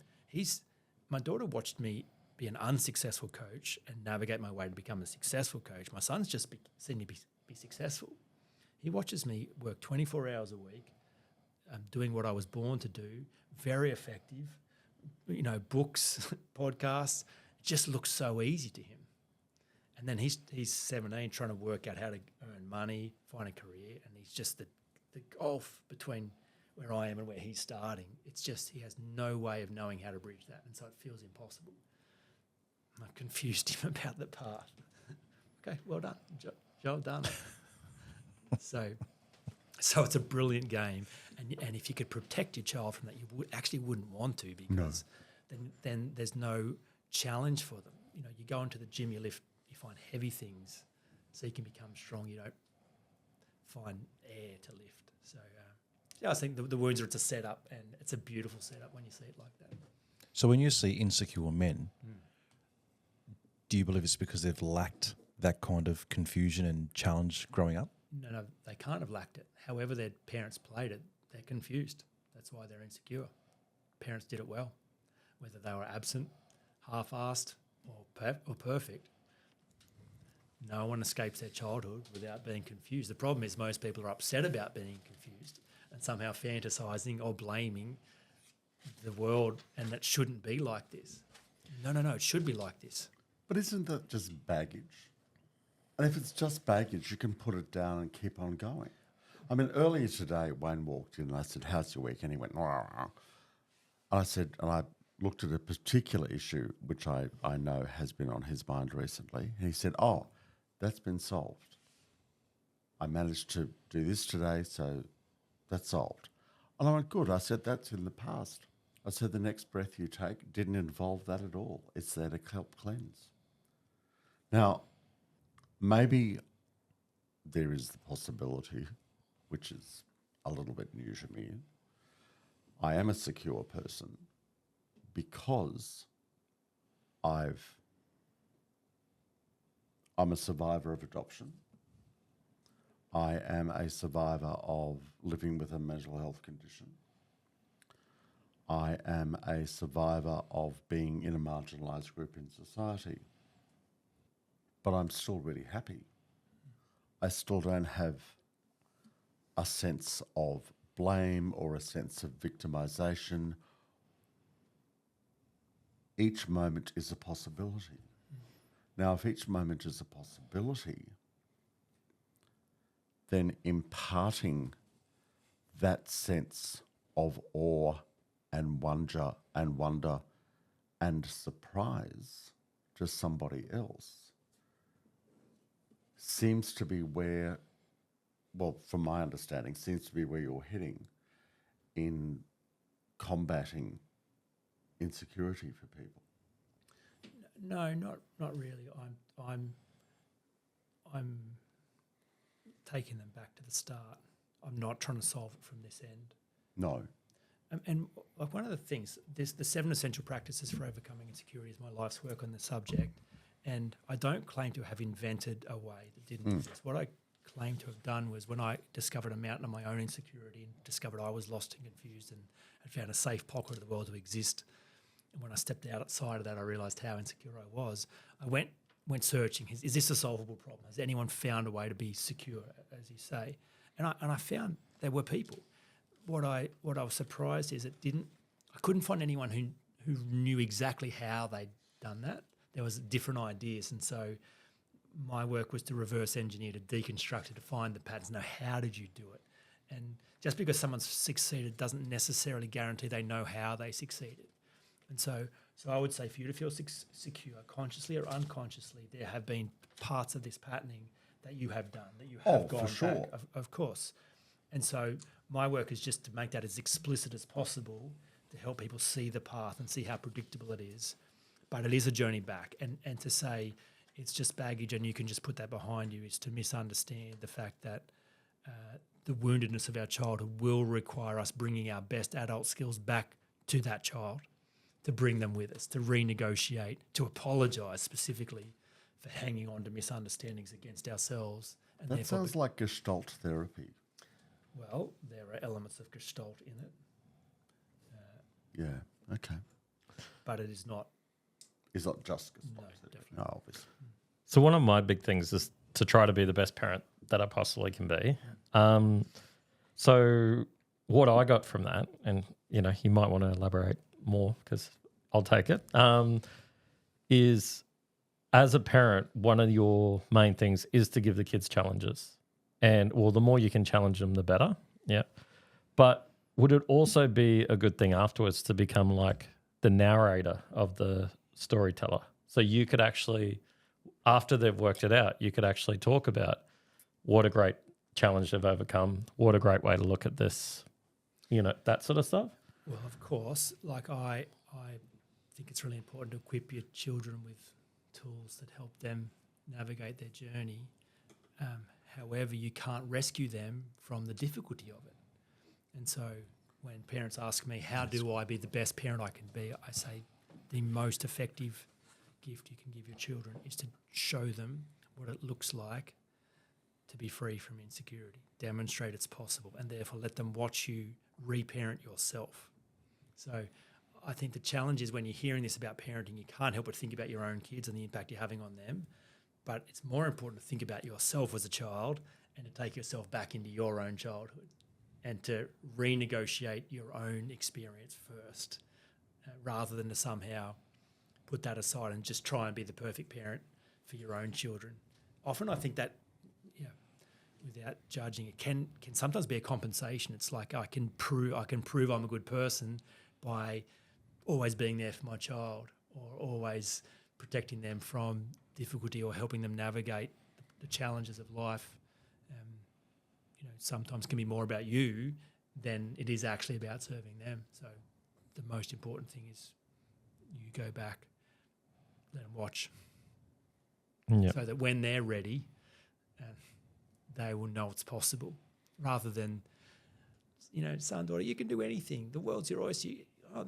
[SPEAKER 4] My daughter watched me be an unsuccessful coach and navigate my way to become a successful coach. My son's just seen me be successful. He watches me work 24 hours a week, doing what I was born to do, very effective, books, podcasts. It just looks so easy to him. And then he's 17 trying to work out how to earn money, find a career, and he's just the gulf between where I am and where he's starting. It's just he has no way of knowing how to bridge that, and so it feels impossible. I've confused him about the path. Okay, well done. Job done. So it's a brilliant game. And if you could protect your child from that, you wouldn't want to, because then there's no challenge for them. You go into the gym, you find heavy things so you can become strong. You don't find air to lift. So, I think the wounds it's a setup, and it's a beautiful setup when you see it like that.
[SPEAKER 1] So when you see insecure men, do you believe it's because they've lacked that kind of confusion and challenge growing up?
[SPEAKER 4] No, they can't have lacked it. However their parents played it, they're confused. That's why they're insecure. Parents did it well, whether they were absent, half-assed, or perfect. No one escapes their childhood without being confused. The problem is most people are upset about being confused and somehow fantasizing or blaming the world, and that shouldn't be like this. No, it should be like this.
[SPEAKER 3] But isn't that just baggage? And if it's just baggage, you can put it down and keep on going. I mean, earlier today, Wayne walked in and I said, how's your week? And he went, "Rah." And I looked at a particular issue which I know has been on his mind recently. And he said, oh, that's been solved. I managed to do this today, so that's solved. And I went, good. I said, that's in the past. I said, the next breath you take didn't involve that at all. It's there to help cleanse. Now, maybe there is the possibility, which is a little bit new to me, I am a secure person because I'm a survivor of adoption. I am a survivor of living with a mental health condition. I am a survivor of being in a marginalised group in society. But I'm still really happy. I still don't have a sense of blame or a sense of victimisation. Each moment is a possibility. Now, if each moment is a possibility, then imparting that sense of awe and wonder and surprise to somebody else seems to be where well, from my understanding, seems to be where you're heading in combating insecurity for people.
[SPEAKER 4] No, not really. I'm taking them back to the start. I'm not trying to solve it from this end.
[SPEAKER 3] No.
[SPEAKER 4] And like one of the things, there's the 7 essential practices for overcoming insecurity is my life's work on the subject. And I don't claim to have invented a way that didn't exist. What I claim to have done was when I discovered a mountain of my own insecurity and discovered I was lost and confused and had found a safe pocket of the world to exist. And when I stepped outside of that, I realised how insecure I was. I went searching. Is this a solvable problem? Has anyone found a way to be secure, as you say? And I found there were people. What I was surprised is I couldn't find anyone who knew exactly how they'd done that. There was different ideas, and so my work was to reverse engineer, to deconstruct it, to find the patterns. Know how did you do it? And just because someone's succeeded doesn't necessarily guarantee they know how they succeeded. And so I would say for you to feel secure, consciously or unconsciously, there have been parts of this patterning that you have done, that you have gone
[SPEAKER 3] for sure.
[SPEAKER 4] back, of course. And so my work is just to make that as explicit as possible to help people see the path and see how predictable it is. But it is a journey back. And to say it's just baggage and you can just put that behind you is to misunderstand the fact that the woundedness of our childhood will require us bringing our best adult skills back to that child, to bring them with us, to renegotiate, to apologise specifically for hanging on to misunderstandings against ourselves. And
[SPEAKER 3] That sounds like Gestalt therapy.
[SPEAKER 4] Well, there are elements of Gestalt in it.
[SPEAKER 3] Yeah, okay.
[SPEAKER 4] But it is not.
[SPEAKER 3] It's not just Gestalt
[SPEAKER 4] No,
[SPEAKER 3] therapy.
[SPEAKER 4] definitely.
[SPEAKER 3] No, obviously.
[SPEAKER 2] So one of my big things is to try to be the best parent that I possibly can be. So what I got from that, and you might want to elaborate more because I'll take it, is as a parent, one of your main things is to give the kids challenges. And the more you can challenge them, the better. Yeah. But would it also be a good thing afterwards to become like the narrator of the storyteller? So you could actually, after they've worked it out, you could actually talk about what a great challenge they've overcome, what a great way to look at this, that sort of stuff.
[SPEAKER 4] Well, of course, like I think it's really important to equip your children with tools that help them navigate their journey. However, you can't rescue them from the difficulty of it. And so when parents ask me, how do I be the best parent I can be, I say the most effective gift you can give your children is to show them what it looks like to be free from insecurity, demonstrate it's possible, and therefore let them watch you reparent yourself. So I think the challenge is when you're hearing this about parenting, you can't help but think about your own kids and the impact you're having on them. But it's more important to think about yourself as a child and to take yourself back into your own childhood and to renegotiate your own experience first rather than to somehow put that aside and just try and be the perfect parent for your own children. Often I think that, without judging, it can sometimes be a compensation. It's like I can prove I'm a good person by always being there for my child or always protecting them from difficulty or helping them navigate the challenges of life. Sometimes can be more about you than it is actually about serving them. So the most important thing is you go back, let them watch, so that when they're ready, they will know it's possible, rather than, son, daughter, you can do anything. The world's your oyster.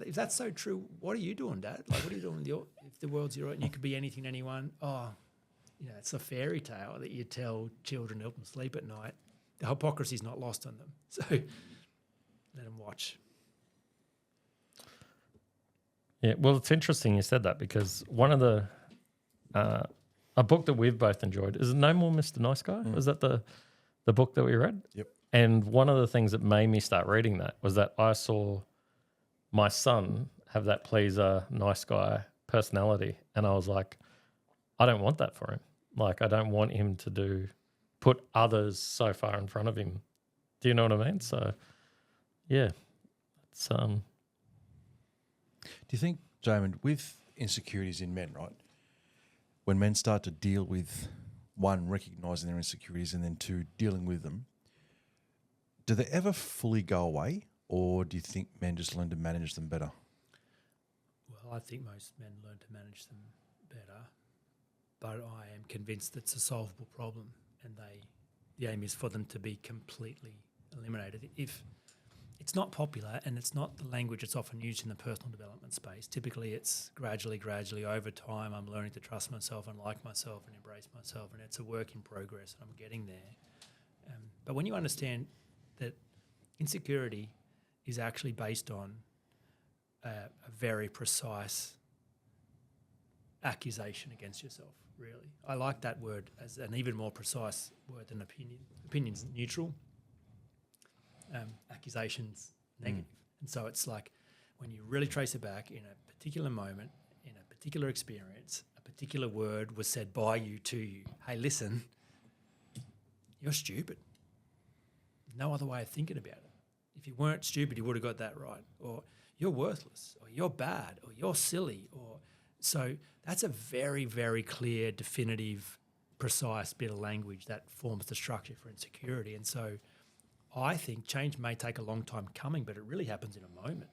[SPEAKER 4] If that's so true, what are you doing, Dad? Like, what are you doing if the world's your oyster and you could be anything to anyone? It's a fairy tale that you tell children to help them sleep at night. The hypocrisy is not lost on them. So let them watch.
[SPEAKER 2] Yeah, well, it's interesting you said that because one of the a book that we've both enjoyed is No More Mr. Nice Guy. Was that the book that we read?
[SPEAKER 1] Yep.
[SPEAKER 2] And one of the things that made me start reading that was that I saw my son have that pleaser, nice guy personality, and I was like, I don't want that for him. Like, I don't want him to put others so far in front of him. Do you know what I mean? So, yeah, it's
[SPEAKER 1] Do you think, Jaemin, with insecurities in men, right? When men start to deal with, one, recognising their insecurities and then two, dealing with them, Do they ever fully go away, or do you think men just learn to manage them better?
[SPEAKER 4] Well, I think most men learn to manage them better, but I am convinced it's a solvable problem, and the aim is for them to be completely eliminated. If it's not popular and it's not the language that's often used in the personal development space, typically it's gradually over time, I'm learning to trust myself and like myself and embrace myself, and it's a work in progress, and I'm getting there. But when you understand that insecurity is actually based on a very precise accusation against yourself, really. I like that word as an even more precise word than opinion. Opinion's neutral, accusation's negative. And so it's like when you really trace it back in a particular moment, in a particular experience, a particular word was said by you to you. Hey, listen, you're stupid. No other way of thinking about it. If you weren't stupid, you would have got that right. Or you're worthless, or you're bad, or you're silly. Or so that's a very, very clear, definitive, precise bit of language that forms the structure for insecurity. And so I think change may take a long time coming, but it really happens in a moment.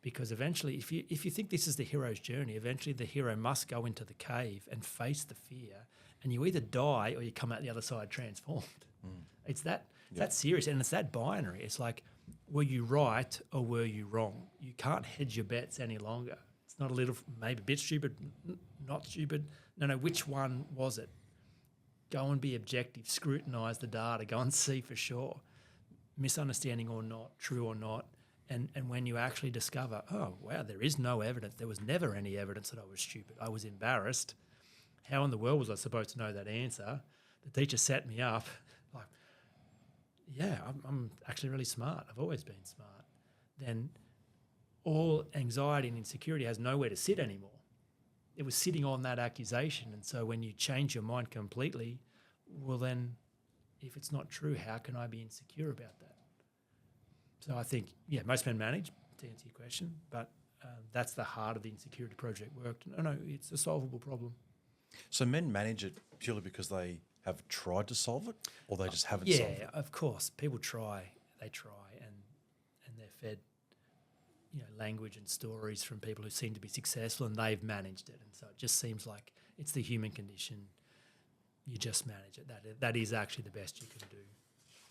[SPEAKER 4] Because eventually, if you think this is the hero's journey, eventually the hero must go into the cave and face the fear, and you either die or you come out the other side transformed. It's that that's serious, and it's that binary. It's like, were you right or were you wrong? You can't hedge your bets any longer. It's not a little, maybe a bit stupid, not stupid. No, which one was it? Go and be objective, scrutinise the data, go and see for sure. Misunderstanding or not, true or not. And when you actually discover, oh, wow, there is no evidence. There was never any evidence that I was stupid. I was embarrassed. How in the world was I supposed to know that answer? The teacher set me up. Like, yeah, I'm actually really smart. I've always been smart. Then all anxiety and insecurity has nowhere to sit anymore. It was sitting on that accusation. And so when you change your mind completely, well then, if it's not true, how can I be insecure about that? So I think, yeah, most men manage, to answer your question, but that's the heart of the insecurity project work. No, it's a solvable problem.
[SPEAKER 1] So men manage it purely because they have tried to solve it, or they just haven't solved it?
[SPEAKER 4] Yeah, of course. People try. They try, and they're fed, language and stories from people who seem to be successful, and they've managed it. And so it just seems like it's the human condition. You just manage it. That is actually the best you can do.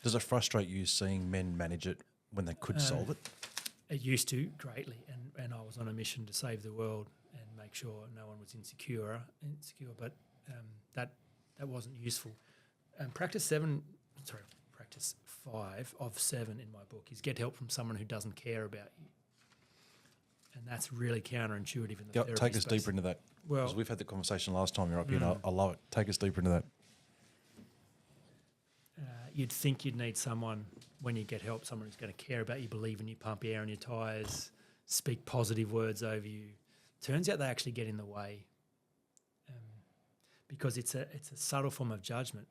[SPEAKER 1] Does it frustrate you seeing men manage it when they could solve it?
[SPEAKER 4] It used to greatly, and I was on a mission to save the world and make sure no one was insecure, but that wasn't useful. Practice 5 of 7 in my book is get help from someone who doesn't care about you. And that's really counterintuitive in the therapy
[SPEAKER 1] Take us
[SPEAKER 4] space.
[SPEAKER 1] deeper into that.
[SPEAKER 4] Well,
[SPEAKER 1] because we've had the conversation last time you're up here, and I love it. Take us deeper into that.
[SPEAKER 4] You'd think you'd need someone, when you get help, someone who's going to care about you, believe in you, pump air in your tyres, speak positive words over you. Turns out they actually get in the way, because it's a subtle form of judgment.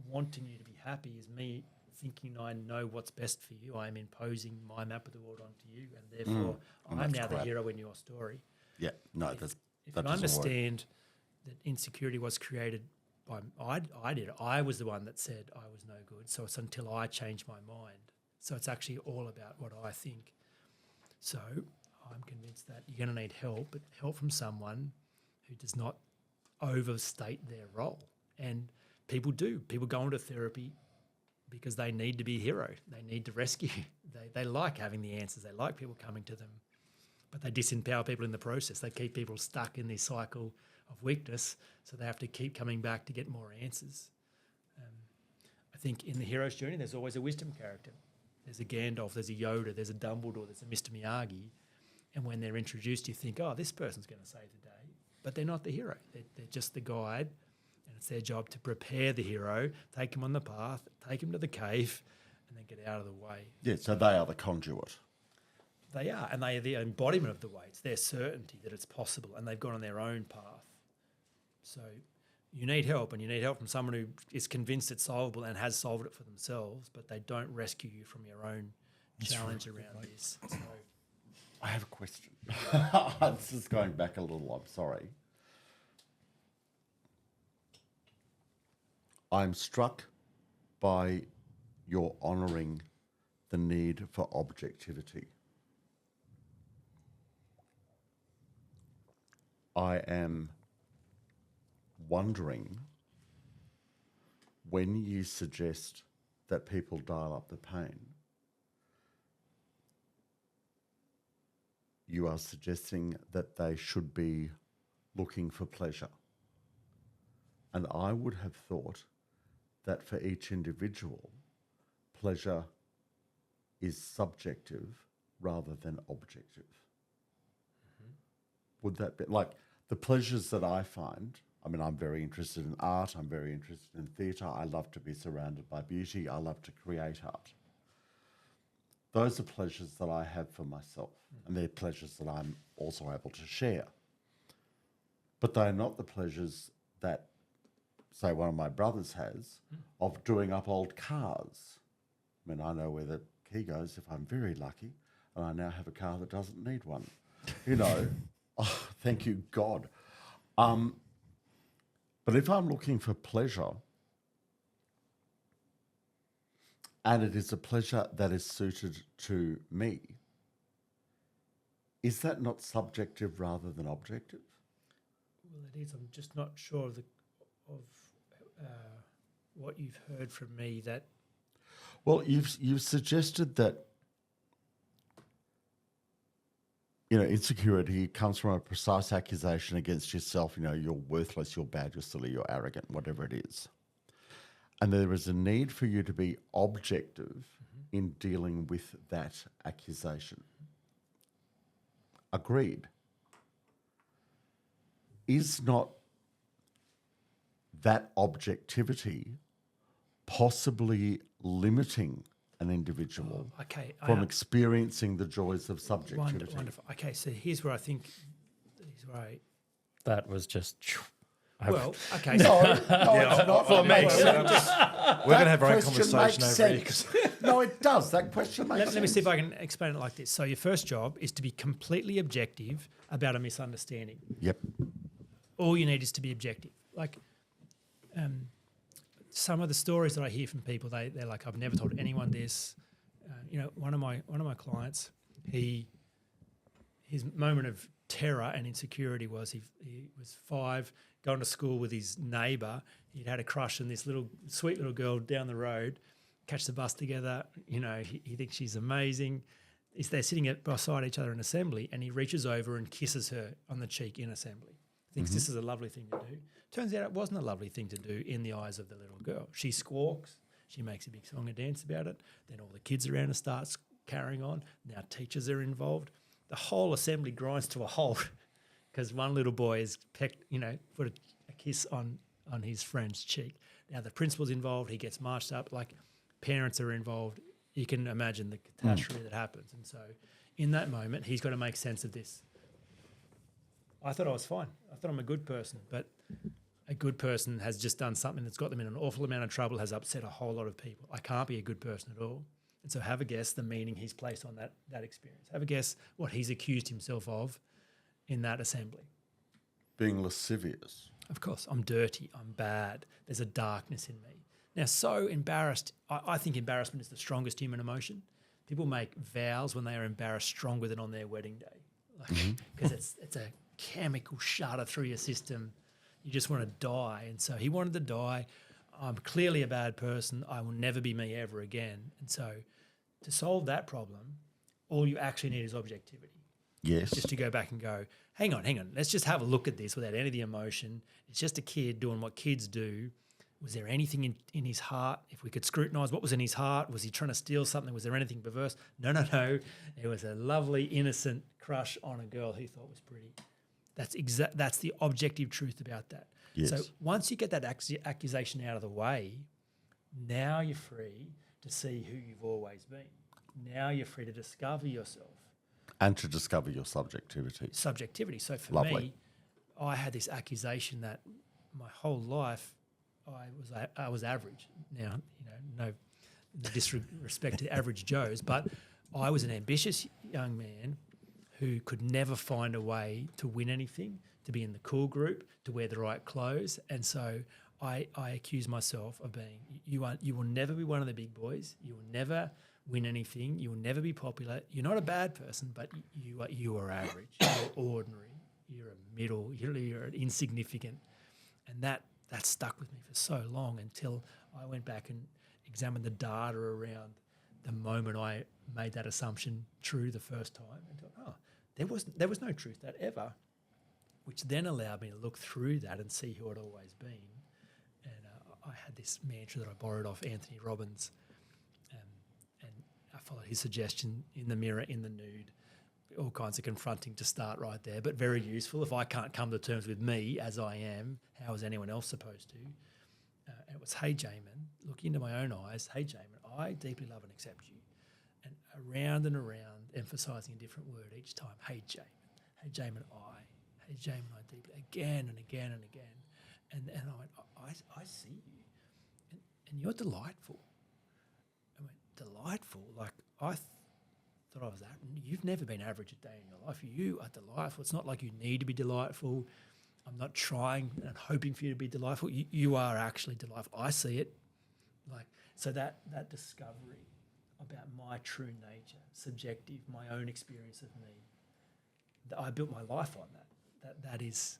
[SPEAKER 4] Wanting you to be happy is me thinking I know what's best for you. I am imposing my map of the world onto you, and therefore I'm now the hero in your story.
[SPEAKER 3] Yeah, no,
[SPEAKER 4] If
[SPEAKER 3] that
[SPEAKER 4] you understand that insecurity was created by, I did it. I was the one that said I was no good. So it's until I change my mind. So it's actually all about what I think. So I'm convinced that you're going to need help, but help from someone who does not overstate their role. And people do. People go into therapy because they need to be a hero. They need to rescue. They like having the answers. They like people coming to them. But they disempower people in the process. They keep people stuck in this cycle of weakness, so they have to keep coming back to get more answers. I think in the hero's journey, there's always a wisdom character. There's a Gandalf, there's a Yoda, there's a Dumbledore, there's a Mr. Miyagi. And when they're introduced, you think, oh, this person's going to save the day. But they're not the hero. They're just the guide, and it's their job to prepare the hero, take him on the path, take him to the cave, and then get out of the way.
[SPEAKER 3] Yeah, so they are the conduit.
[SPEAKER 4] They are, and they are the embodiment of the way. It's their certainty that it's possible, and they've gone on their own path. So you need help, and you need help from someone who is convinced it's solvable and has solved it for themselves, but they don't rescue you from your own challenge around this. So,
[SPEAKER 3] I have a question. This is going back a little, I'm sorry. I'm struck by you're honouring the need for objectivity. I am wondering, when you suggest that people dial up the pain, you are suggesting that they should be looking for pleasure. And I would have thought that for each individual, pleasure is subjective rather than objective. Mm-hmm. Would that be like the pleasures that I find? I mean, I'm very interested in art. I'm very interested in theatre. I love to be surrounded by beauty. I love to create art. Those are pleasures that I have for myself, and they're pleasures that I'm also able to share. But they're not the pleasures that, say, one of my brothers has of doing up old cars. I mean, I know where the key goes if I'm very lucky, and I now have a car that doesn't need one. You know, oh, thank you, God. But if I'm looking for pleasure, and it is a pleasure that is suited to me, is that not subjective rather than objective?
[SPEAKER 4] Well, it is. I'm just not sure of what you've heard from me. That
[SPEAKER 3] Well, you've suggested that, you know, insecurity comes from a precise accusation against yourself. You know, you're worthless, you're bad, you're silly, you're arrogant, whatever it is. And there is a need for you to be objective in dealing with that accusation. Agreed. Is not that objectivity possibly limiting an individual from experiencing the joys of subjectivity?
[SPEAKER 4] Wonderful. Okay, so here's where I think
[SPEAKER 2] That was just.
[SPEAKER 4] Well, okay.
[SPEAKER 3] No, it's not.
[SPEAKER 2] For me.
[SPEAKER 1] We're going to have our own conversation over here.
[SPEAKER 3] No, it does. That question makes sense.
[SPEAKER 4] Let me see if I can explain it like this. So your first job is to be completely objective about a misunderstanding.
[SPEAKER 3] Yep.
[SPEAKER 4] All you need is to be objective. Like some of the stories that I hear from people, they're like, I've never told anyone this. You know, one of my clients, his moment of terror and insecurity was he was 5, going to school with his neighbour. He'd had a crush on this sweet little girl down the road, catch the bus together. You know, he thinks she's amazing. They're sitting beside each other in assembly, and he reaches over and kisses her on the cheek in assembly. Thinks this is a lovely thing to do. Turns out it wasn't a lovely thing to do in the eyes of the little girl. She squawks. She makes a big song and dance about it. Then all the kids around her starts carrying on. Now teachers are involved. The whole assembly grinds to a halt because one little boy has put a kiss on his friend's cheek. Now the principal's involved. He gets marched up. Like parents are involved. You can imagine the catastrophe that happens. And so in that moment, he's got to make sense of this. I thought I was fine. I thought I'm a good person, but a good person has just done something that's got them in an awful amount of trouble, has upset a whole lot of people. I can't be a good person at all. And so have a guess the meaning he's placed on that experience. Have a guess what he's accused himself of in that assembly.
[SPEAKER 3] Being lascivious.
[SPEAKER 4] Of course, I'm dirty, I'm bad. There's a darkness in me. Now, so embarrassed, I think embarrassment is the strongest human emotion. People make vows when they are embarrassed stronger than on their wedding day. Because it's a chemical shudder through your system. You just want to die. And so he wanted to die. I'm clearly a bad person. I will never be me ever again. And so to solve that problem, all you actually need is objectivity.
[SPEAKER 3] Yes.
[SPEAKER 4] Just to go back and go, hang on. Let's just have a look at this without any of the emotion. It's just a kid doing what kids do. Was there anything in his heart? If we could scrutinise what was in his heart, was he trying to steal something? Was there anything perverse? No. It was a lovely, innocent crush on a girl he thought was pretty. That's the objective truth about that.
[SPEAKER 3] Yes.
[SPEAKER 4] So once you get that accusation out of the way, now you're free to see who you've always been. Now you're free to discover yourself.
[SPEAKER 3] And to discover your subjectivity.
[SPEAKER 4] So for
[SPEAKER 3] Lovely.
[SPEAKER 4] me, I had this accusation that my whole life I was average. Now, no disrespect to average Joes, but I was an ambitious young man who could never find a way to win anything, to be in the cool group, to wear the right clothes. And so I accuse myself of being, you will never be one of the big boys. You will never win anything. You will never be popular. You're not a bad person, but you are average. You're ordinary. You're a middle. You're insignificant. And that stuck with me for so long until I went back and examined the data around the moment I made that assumption true the first time and thought, there was no truth that ever, which then allowed me to look through that and see who I'd always been. And I had this mantra that I borrowed off Anthony Robbins, and I followed his suggestion: in the mirror, in the nude. All kinds of confronting to start right there, but very useful. If I can't come to terms with me as I am, how is anyone else supposed to? It was, hey, Jaemin, look into my own eyes. Hey, Jaemin, I deeply love and accept you. And around, emphasising a different word each time. Hey, Jaemin. Hey, Jaemin, I. Hey, Jaemin, I deeply. Again and again and again. And I went, I see you. And you're delightful. I went, delightful? Like, I thought I was that. You've never been average a day in your life. You are delightful. It's not like you need to be delightful. I'm not trying and hoping for you to be delightful. You are actually delightful. I see it. Like, so that discovery about my true nature, subjective, my own experience of me, I built my life on that. That is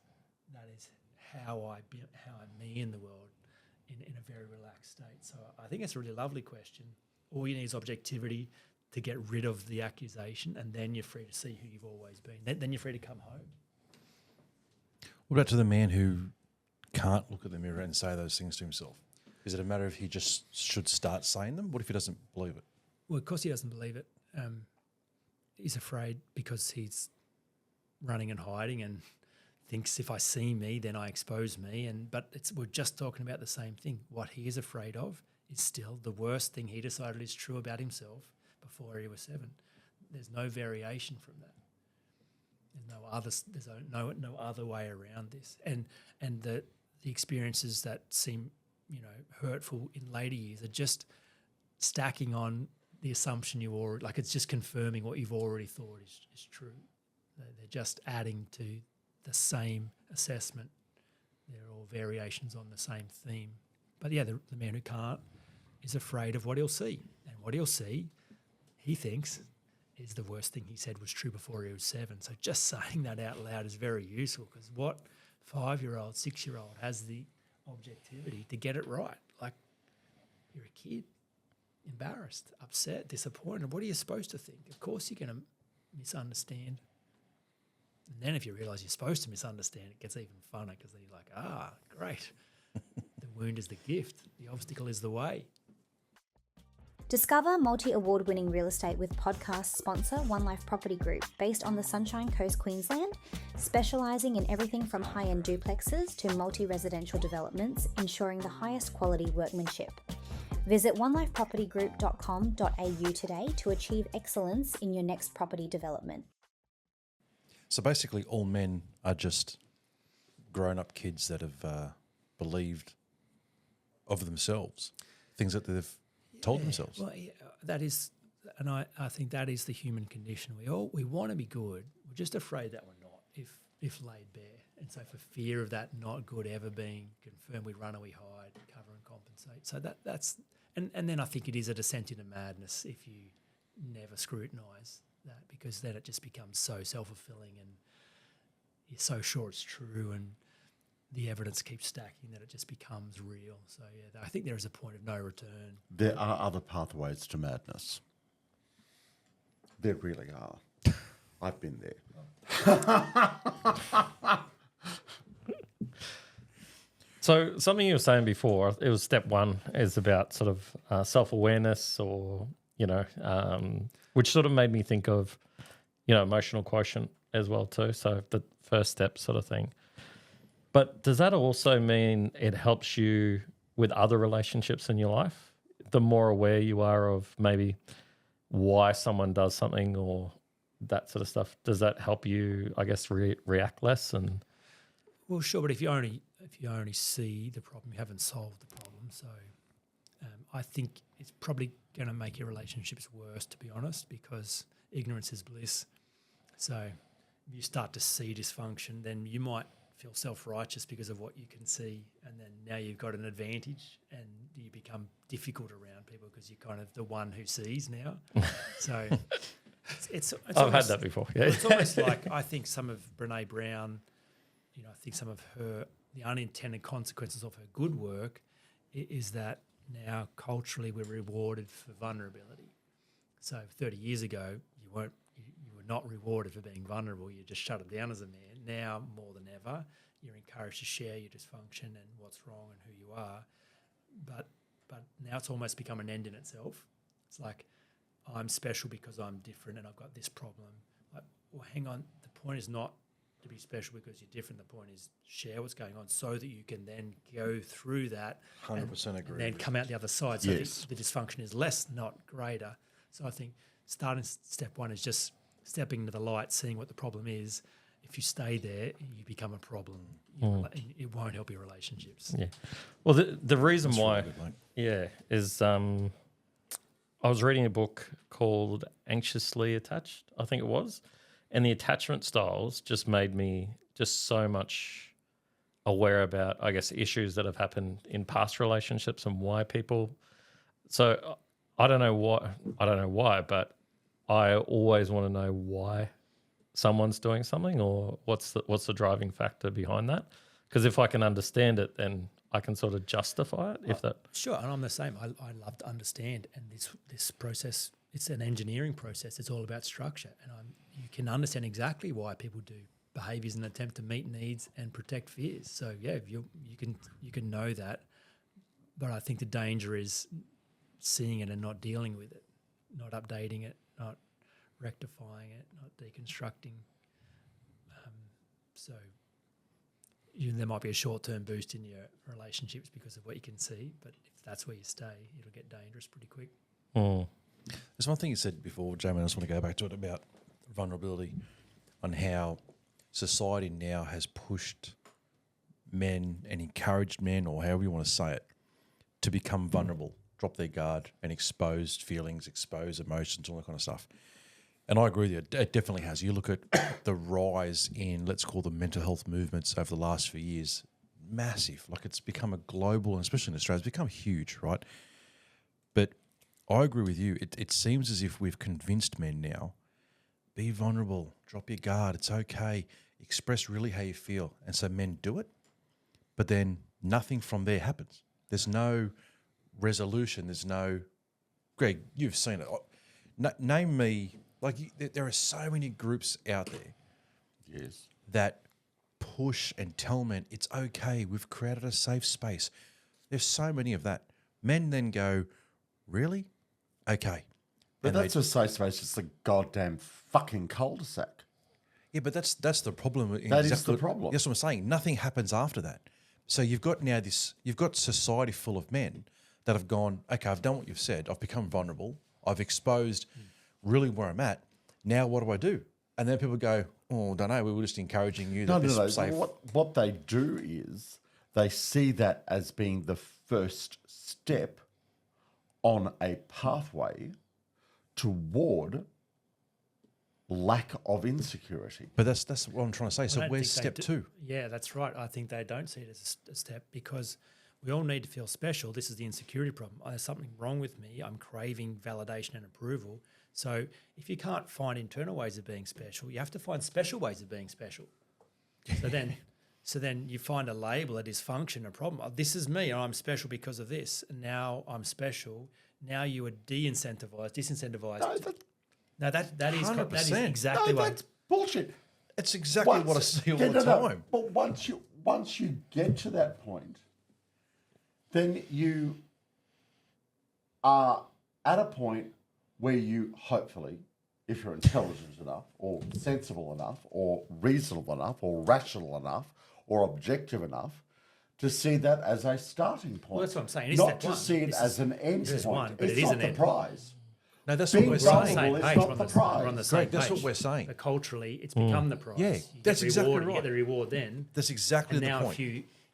[SPEAKER 4] how I'm me in the world in a very relaxed state. So I think it's a really lovely question. All you need is objectivity to get rid of the accusation, and then you're free to see who you've always been. Then you're free to come home.
[SPEAKER 1] What about to the man who can't look at the mirror and say those things to himself? Is it a matter of he just should start saying them? What if he doesn't believe it?
[SPEAKER 4] Well, of course he doesn't believe it. He's afraid because he's running and hiding and thinks if I see me, then I expose me. But we're just talking about the same thing. What he is afraid of is still the worst thing he decided is true about himself before he was 7. There's no variation from that. There's no other way around this. And the experiences that seem, hurtful in later years are just stacking on the assumption it's just confirming what you've already thought is true. They're just adding to the same assessment. They're all variations on the same theme. But yeah, the man who can't is afraid of what he'll see. And what he'll see, he thinks, is the worst thing he said was true before he was 7. So just saying that out loud is very useful, because what 5-year-old, 6-year-old has the objectivity to get it right? Like, you're a kid, embarrassed, upset, disappointed. What are you supposed to think? Of course you're going to misunderstand. And then if you realise you're supposed to misunderstand, it gets even funner, because then you're like, great. The wound is the gift. The obstacle is the way.
[SPEAKER 5] Discover multi-award-winning real estate with podcast sponsor One Life Property Group, based on the Sunshine Coast, Queensland, specialising in everything from high-end duplexes to multi-residential developments, ensuring the highest quality workmanship. Visit onelifepropertygroup.com.au today to achieve excellence in your next property development.
[SPEAKER 1] So basically all men are just grown-up kids that have believed of themselves, things that they've told themselves.
[SPEAKER 4] Well, that is, and I think that is the human condition. We want to be good. We're just afraid that we're not if laid bare. And so for fear of that not good ever being confirmed, we run or we hide, cover and compensate. So that's and then I think it is a descent into madness if you never scrutinise that, because then it just becomes so self-fulfilling and you're so sure it's true, and the evidence keeps stacking that it just becomes real. So, yeah, I think there is a point of no return.
[SPEAKER 3] There are other pathways to madness. There really are. I've been there.
[SPEAKER 2] So something you were saying before, it was step 1 is about sort of self-awareness, or, which sort of made me think of, emotional quotient as well too. So the first step sort of thing. But does that also mean it helps you with other relationships in your life? The more aware you are of maybe why someone does something or that sort of stuff, does that help you, I guess, react less? And
[SPEAKER 4] well, sure, but if you only see the problem, you haven't solved the problem. So I think it's probably going to make your relationships worse, to be honest, because ignorance is bliss. So if you start to see dysfunction, then you might feel self-righteous because of what you can see, and then now you've got an advantage and you become difficult around people because you're kind of the one who sees now. So it's
[SPEAKER 2] I've had that before. Yeah.
[SPEAKER 4] it's almost like, I think some of Brene Brown, I think some of the unintended consequences of her good work is that now culturally we're rewarded for vulnerability. So 30 years ago, you were not rewarded for being vulnerable. You just shut it down as a man. Now, more than ever, you're encouraged to share your dysfunction and what's wrong and who you are. But now it's almost become an end in itself. It's like, I'm special because I'm different and I've got this problem. Like, well, hang on. The point is not to be special because you're different. The point is share what's going on so that you can then go through that
[SPEAKER 1] 100% agree.
[SPEAKER 4] and then come out the other side. So the dysfunction is less, not greater. So I think starting step one is just stepping into the light, seeing what the problem is. If you stay there, you become a problem. It won't help your relationships.
[SPEAKER 2] Yeah. Well, the reason
[SPEAKER 1] That's
[SPEAKER 2] why,
[SPEAKER 1] really good, mate.
[SPEAKER 2] is I was reading a book called Anxiously Attached, I think it was, and the attachment styles just made me just so much aware about, I guess, issues that have happened in past relationships and why people. So I don't know why, but I always want to know why someone's doing something or what's the driving factor behind that. Because if I can understand it, then I can sort of justify it. If that
[SPEAKER 4] Sure, and I'm the same. I love to understand, and this process, it's an engineering process. It's all about structure, and you can understand exactly why people do behaviours in an attempt to meet needs and protect fears. So yeah, you can know that, but I think the danger is seeing it and not dealing with it, not updating it, not rectifying it, not deconstructing. So there might be a short-term boost in your relationships because of what you can see, but if that's where you stay, it'll get dangerous pretty quick.
[SPEAKER 1] There's one thing you said before, Jaemin, I just want to go back to it about vulnerability, on how society now has pushed men and encouraged men, or however you want to say it, to become vulnerable, drop their guard and expose feelings, expose emotions, all that kind of stuff. And I agree with you, it definitely has. You look at the rise in, let's call them mental health movements over the last few years, massive. Like, it's become a global, and especially in Australia, it's become huge, right? But I agree with you. It seems as if we've convinced men now, be vulnerable, drop your guard, it's okay, express really how you feel. And so men do it, but then nothing from there happens. There's no resolution. There's no, Greg, you've seen it. Name me, like, there are so many groups out there that push and tell men it's okay, we've created a safe space. There's so many of that. Men then go, really? Okay.
[SPEAKER 3] But
[SPEAKER 1] And
[SPEAKER 3] that's a safe space. It's a goddamn fucking cul-de-sac.
[SPEAKER 1] Yeah, but that's the problem.
[SPEAKER 3] That is the problem.
[SPEAKER 1] That's what I'm saying. Nothing happens after that. So you've got society full of men that have gone, okay, I've done what you've said. I've become vulnerable. I've exposed really where I'm at. Now what do I do? And then people go, oh, don't know. We were just encouraging you that this is safe.
[SPEAKER 3] What they do is they see that as being the first step on a pathway toward lack of insecurity.
[SPEAKER 1] But that's what I'm trying to say. So
[SPEAKER 4] I don't
[SPEAKER 1] where's
[SPEAKER 4] think they
[SPEAKER 1] step two?
[SPEAKER 4] Yeah, that's right. I think they don't see it as a step because we all need to feel special. This is the insecurity problem. There's something wrong with me. I'm craving validation and approval. So if you can't find internal ways of being special, you have to find special ways of being special. So then you find a label, a dysfunction, a problem. Oh, this is me, and I'm special because of this. And now I'm special. Now you are disincentivized. No, that is
[SPEAKER 1] 100%.
[SPEAKER 4] exactly what.
[SPEAKER 3] That's bullshit.
[SPEAKER 1] It's exactly what I see all the time.
[SPEAKER 3] But once you get to that point, then you are at a point where you hopefully, if you're intelligent enough or sensible enough or reasonable enough or rational enough or objective enough to see that as a starting point.
[SPEAKER 4] Well, that's what I'm saying.
[SPEAKER 3] Not to see it as an end point.
[SPEAKER 4] One, but
[SPEAKER 3] it's
[SPEAKER 4] it is
[SPEAKER 3] not
[SPEAKER 4] an
[SPEAKER 3] the
[SPEAKER 4] end.
[SPEAKER 3] prize.
[SPEAKER 1] No, that's
[SPEAKER 3] Being
[SPEAKER 1] what we're saying.
[SPEAKER 3] vulnerable is not the prize.
[SPEAKER 4] We're on the same
[SPEAKER 1] Greg, that's
[SPEAKER 4] page.
[SPEAKER 1] what we're saying.
[SPEAKER 4] But culturally, it's become the prize.
[SPEAKER 1] Yeah,
[SPEAKER 4] You
[SPEAKER 1] that's
[SPEAKER 4] get
[SPEAKER 1] exactly
[SPEAKER 4] reward,
[SPEAKER 1] right.
[SPEAKER 4] You get the reward then.
[SPEAKER 1] That's exactly
[SPEAKER 4] And
[SPEAKER 1] the
[SPEAKER 4] now
[SPEAKER 1] point.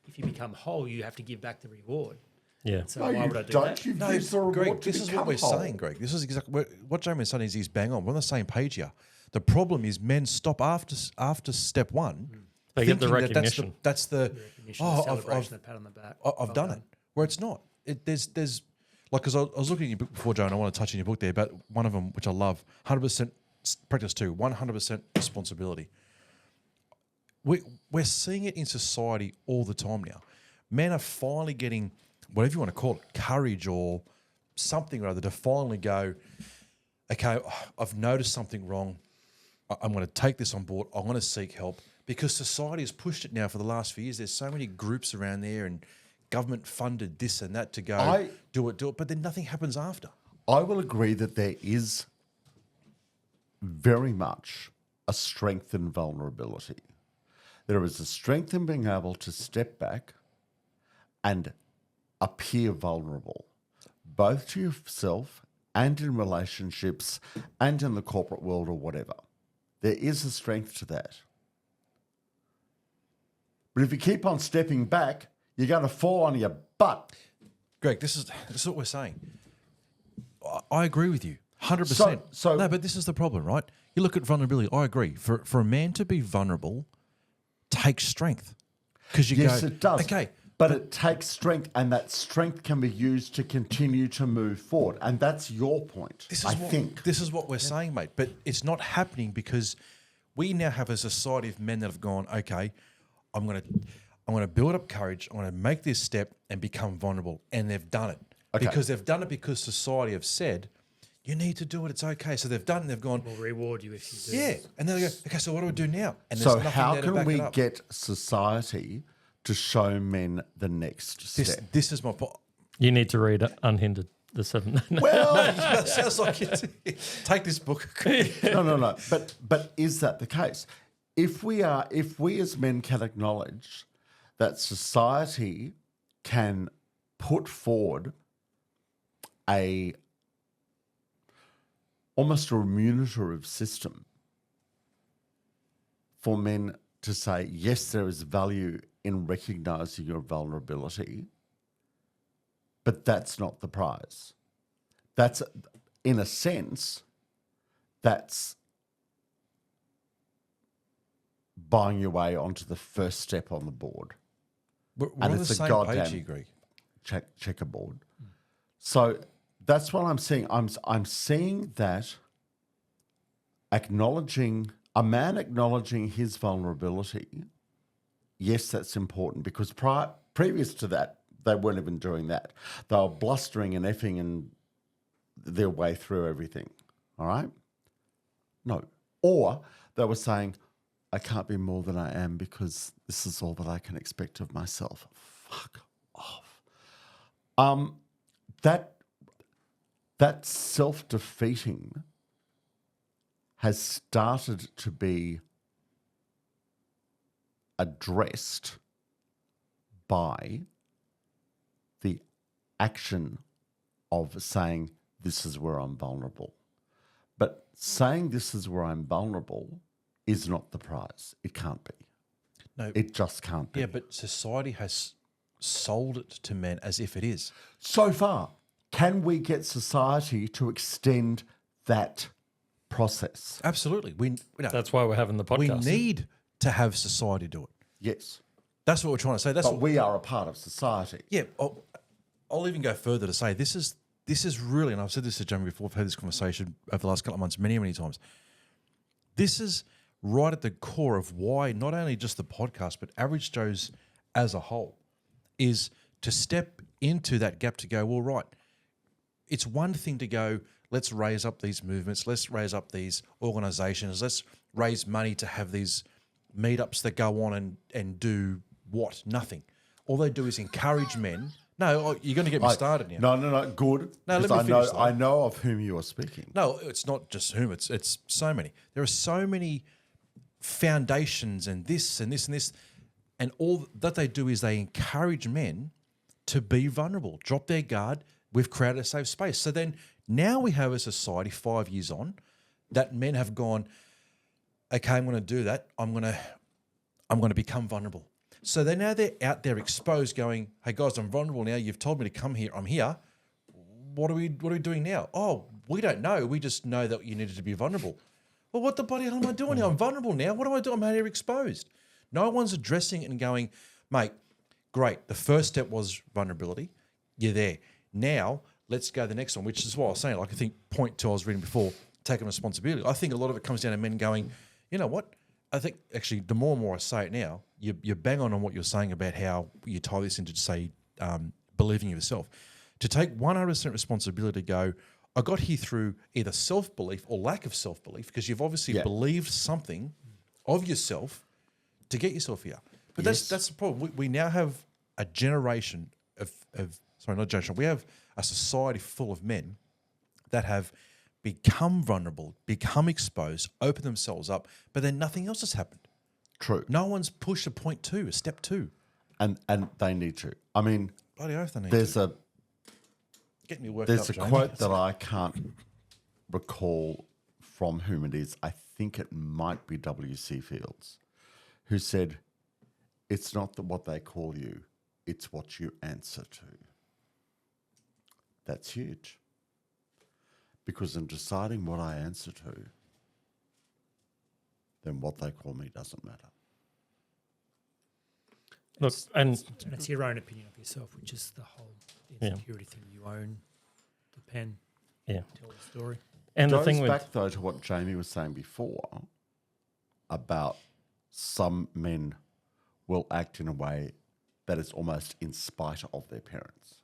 [SPEAKER 4] if you become whole, you have to give back the reward.
[SPEAKER 2] yeah.
[SPEAKER 4] So
[SPEAKER 3] No,
[SPEAKER 4] why
[SPEAKER 3] you
[SPEAKER 4] would I do
[SPEAKER 3] don't.
[SPEAKER 4] that?
[SPEAKER 3] You
[SPEAKER 1] No,
[SPEAKER 3] use the reward
[SPEAKER 1] Greg,
[SPEAKER 3] to
[SPEAKER 1] this is
[SPEAKER 3] become
[SPEAKER 1] what we're
[SPEAKER 3] whole.
[SPEAKER 1] saying, Greg. This is exactly what Jaemin's saying is he's bang on. We're on the same page here. The problem is men stop after step one
[SPEAKER 2] They get the
[SPEAKER 1] thinking that
[SPEAKER 2] recognition.
[SPEAKER 1] that's the
[SPEAKER 4] Recognition,
[SPEAKER 1] oh,
[SPEAKER 4] the celebration, the pat on the back.
[SPEAKER 1] I've done it. Where it's not. There's like, because I was looking at your book before, Joe, and I want to touch on your book there, but one of them, which I love, 100% practice 2, 100% responsibility. We're seeing it in society all the time now. Men are finally getting, whatever you want to call it, courage or something or other, to finally go, okay, I've noticed something wrong. I'm going to take this on board. I'm going to seek help, because society has pushed it now for the last few years. There's so many groups around there and government funded this and that to go do it, but then nothing happens after.
[SPEAKER 3] I will agree that there is very much a strength in vulnerability. There is a strength in being able to step back and appear vulnerable, both to yourself and in relationships and in the corporate world or whatever. There is a strength to that. But if you keep on stepping back, you're going to fall on your butt.
[SPEAKER 1] Greg, this is what we're saying. I agree with you, 100%.
[SPEAKER 3] So
[SPEAKER 1] no, but this is the problem, right? You look at vulnerability. I agree. For a man to be vulnerable takes strength, because you
[SPEAKER 3] yes,
[SPEAKER 1] go,
[SPEAKER 3] it does.
[SPEAKER 1] Okay,
[SPEAKER 3] but it takes strength, and that strength can be used to continue to move forward. And that's your point, I think.
[SPEAKER 1] This is what we're saying, mate. But it's not happening because we now have a society of men that have gone, okay, I'm going to build up courage. I'm going to make this step and become vulnerable. And they've done it.
[SPEAKER 3] Okay.
[SPEAKER 1] Because they've done it because society have said, you need to do it. It's okay. So they've done it and they've gone,
[SPEAKER 4] We'll reward you if you do.
[SPEAKER 1] yeah. And then they go, okay, so what do I do now? And there's
[SPEAKER 3] So
[SPEAKER 1] nothing
[SPEAKER 3] how
[SPEAKER 1] there to
[SPEAKER 3] can
[SPEAKER 1] back
[SPEAKER 3] we
[SPEAKER 1] it up.
[SPEAKER 3] get society to show men the next step?
[SPEAKER 1] This is my point.
[SPEAKER 2] You need to read Unhindered, the 7.
[SPEAKER 3] Well,
[SPEAKER 1] That sounds like it. Take this book.
[SPEAKER 3] no. But is that the case? If we as men can acknowledge that society can put forward almost a remunerative system for men to say, yes, there is value in recognizing your vulnerability, but that's not the prize. That's, in a sense, that's buying your way onto the first step on the board.
[SPEAKER 1] We're
[SPEAKER 3] And
[SPEAKER 1] on
[SPEAKER 3] it's
[SPEAKER 1] the
[SPEAKER 3] a
[SPEAKER 1] same
[SPEAKER 3] goddamn
[SPEAKER 1] page here, Greg.
[SPEAKER 3] checkerboard. So that's what I'm seeing. I'm seeing that a man acknowledging his vulnerability, yes, that's important, because previous to that, they weren't even doing that. They were blustering and effing and their way through everything. All right? No. Or they were saying, I can't be more than I am because this is all that I can expect of myself. Fuck off. That self-defeating has started to be addressed by the action of saying, this is where I'm vulnerable. But saying this is where I'm vulnerable is not the prize. It can't be.
[SPEAKER 1] No.
[SPEAKER 3] It just can't be.
[SPEAKER 1] Yeah, but society has sold it to men as if it is.
[SPEAKER 3] So far, can we get society to extend that process?
[SPEAKER 1] Absolutely.
[SPEAKER 2] That's why we're having the
[SPEAKER 1] we
[SPEAKER 2] podcast.
[SPEAKER 1] need to have society do it.
[SPEAKER 3] Yes.
[SPEAKER 1] That's what we're trying to say. That's
[SPEAKER 3] But
[SPEAKER 1] what,
[SPEAKER 3] we are a part of society.
[SPEAKER 1] yeah. I'll even go further to say this is really, and I've said this to Jaemin before. I've had this conversation over the last couple of months, many, many times. This is right at the core of why not only just the podcast, but Average Joes as a whole is to step into that gap to go, well, right, it's one thing to go, let's raise up these movements, let's raise up these organisations, let's raise money to have these meetups that go on and do what? Nothing. All they do is encourage men. No, you're going to get me started now.
[SPEAKER 3] No. Good.
[SPEAKER 1] No, let
[SPEAKER 3] Because
[SPEAKER 1] me finish, though.
[SPEAKER 3] I know of whom you are speaking.
[SPEAKER 1] No, it's not just whom. It's so many. There are so many foundations and this and this and this, and all that they do is they encourage men to be vulnerable, drop their guard. We've created a safe space. So then now we have a society 5 years on that men have gone, okay, I'm going to do that. I'm going to become vulnerable. So they're out there exposed going, hey guys, I'm vulnerable now. You've told me to come here. I'm here. What are we doing now? Oh, we don't know. We just know that you needed to be vulnerable. Well, what the bloody hell am I doing now? I'm vulnerable now. What do I do? I'm out here exposed. No one's addressing it and going, mate, great. The first step was vulnerability. You're there. Now let's go to the next one, which is what I was saying. Like I think point 2 I was reading before, taking responsibility. I think a lot of it comes down to men going, you know what? I think actually the more and more I say it now, you bang on what you're saying about how you tie this into, say, believing in yourself. To take 100% responsibility to go, I got here through either self-belief or lack of self-belief, because you've obviously believed something of yourself to get yourself here. But that's the problem. We now have a generation of sorry, not generation. We have a society full of men that have become vulnerable, become exposed, open themselves up, but then nothing else has happened.
[SPEAKER 3] True.
[SPEAKER 1] No one's pushed a point 2, a step 2.
[SPEAKER 3] And they need to. I mean,
[SPEAKER 1] Bloody oath they need
[SPEAKER 3] there's
[SPEAKER 1] to.
[SPEAKER 3] a
[SPEAKER 1] Getting me worked
[SPEAKER 3] there's
[SPEAKER 1] up,
[SPEAKER 3] a
[SPEAKER 1] Jamie.
[SPEAKER 3] quote that I can't recall from whom it is. I think it might be W.C. Fields, who said, "It's not what they call you, it's what you answer to." That's huge. Because in deciding what I answer to, then what they call me doesn't matter.
[SPEAKER 2] Look, and
[SPEAKER 4] it's your own opinion of yourself, which is the whole insecurity thing. You own the pen.
[SPEAKER 2] yeah,
[SPEAKER 4] Tell the story.
[SPEAKER 2] and the
[SPEAKER 3] Goes
[SPEAKER 2] thing with
[SPEAKER 3] back though to what Jamie was saying before about some men will act in a way that is almost in spite of their parents.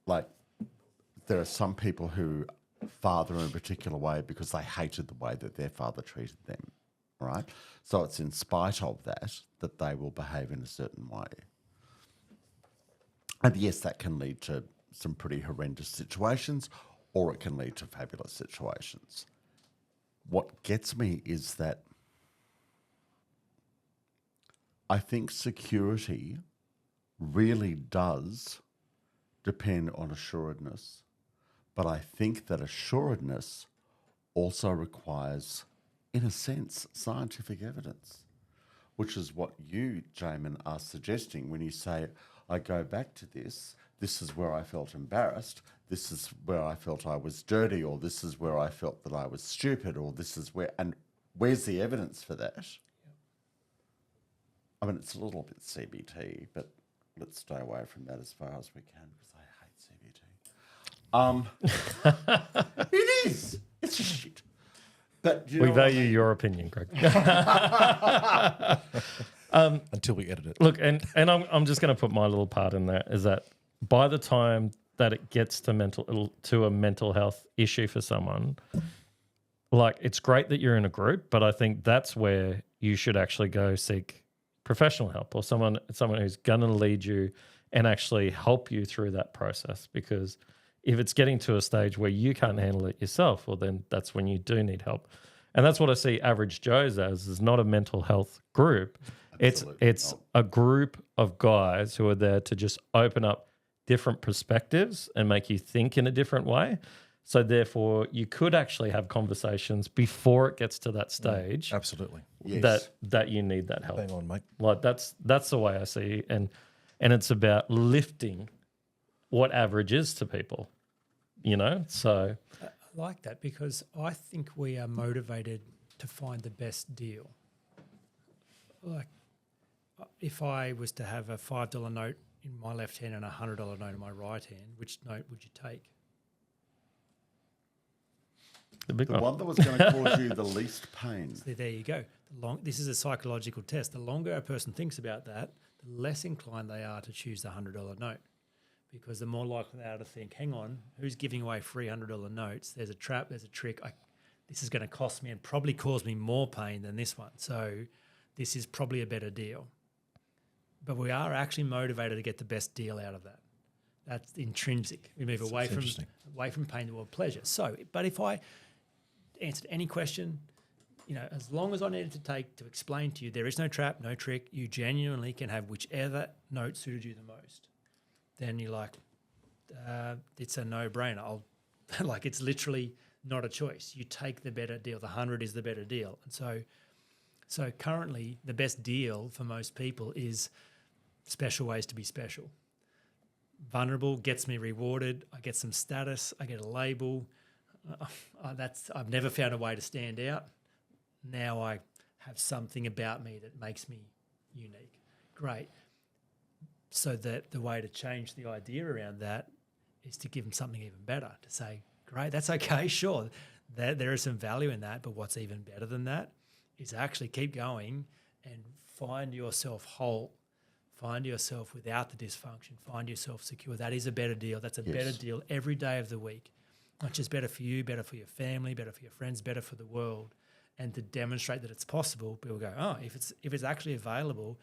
[SPEAKER 3] Like, there are some people who father in a particular way because they hated the way that their father treated them, right? So it's in spite of that they will behave in a certain way. And yes, that can lead to some pretty horrendous situations, or it can lead to fabulous situations. What gets me is that I think security really does depend on assuredness, but I think that assuredness also requires, in a sense, scientific evidence, which is what you, Jaemin, are suggesting when you say, I go back to this is where I felt embarrassed, this is where I felt I was dirty, or this is where I felt that I was stupid, or this is where, and where's the evidence for that? I mean, it's a little bit CBT, but let's stay away from that as far as we can, because I hate CBT. It is. It's just shit. But
[SPEAKER 2] we value your opinion, Greg.
[SPEAKER 1] Until we edit it.
[SPEAKER 2] Look, and I'm just going to put my little part in there, is that by the time that it gets to a mental health issue for someone, like, it's great that you're in a group, but I think that's where you should actually go seek professional help, or someone who's going to lead you and actually help you through that process. Because if it's getting to a stage where you can't handle it yourself, well, then that's when you do need help. And that's what I see Average Joe's as, is not a mental health group. It's a group of guys who are there to just open up different perspectives and make you think in a different way. So therefore, you could actually have conversations before it gets to that stage.
[SPEAKER 1] Absolutely.
[SPEAKER 3] Yes.
[SPEAKER 2] That you need that help.
[SPEAKER 1] Hang on, mate.
[SPEAKER 2] Like, that's the way I see it. And it's about lifting what average is to people, you know? So
[SPEAKER 4] I like that, because I think we are motivated to find the best deal. Like, if I was to have a $5 note in my left hand and a $100 note in my right hand, which note would you take?
[SPEAKER 2] the big
[SPEAKER 3] The
[SPEAKER 2] one.
[SPEAKER 3] one that was going to cause you the least pain.
[SPEAKER 4] So there you go. This is a psychological test. The longer a person thinks about that, the less inclined they are to choose the $100 note, because the more likely they are to think, hang on, who's giving away free $100 notes? There's a trap, there's a trick. This is going to cost me and probably cause me more pain than this one. So this is probably a better deal. But we are actually motivated to get the best deal out of that. That's intrinsic. We move away from pain toward pleasure. So, but if I answered any question, as long as I needed to take to explain to you, there is no trap, no trick, you genuinely can have whichever note suited you the most, then you're like, it's a no-brainer. It's literally not a choice. You take the better deal. The 100 is the better deal. And so currently the best deal for most people is special ways to be special. Vulnerable gets me rewarded. I get some status. I get a label. I've never found a way to stand out. now I have something about me that makes me unique. Great. So that the way to change the idea around that is to give them something even better, to say, great, that's okay, sure, there is some value in that, but what's even better than that is actually keep going and find yourself whole, find yourself without the dysfunction, find yourself secure. That is a better deal. That's a better deal every day of the week. Not just better for you, better for your family, better for your friends, better for the world. And to demonstrate that it's possible, people go, oh, if it's actually available,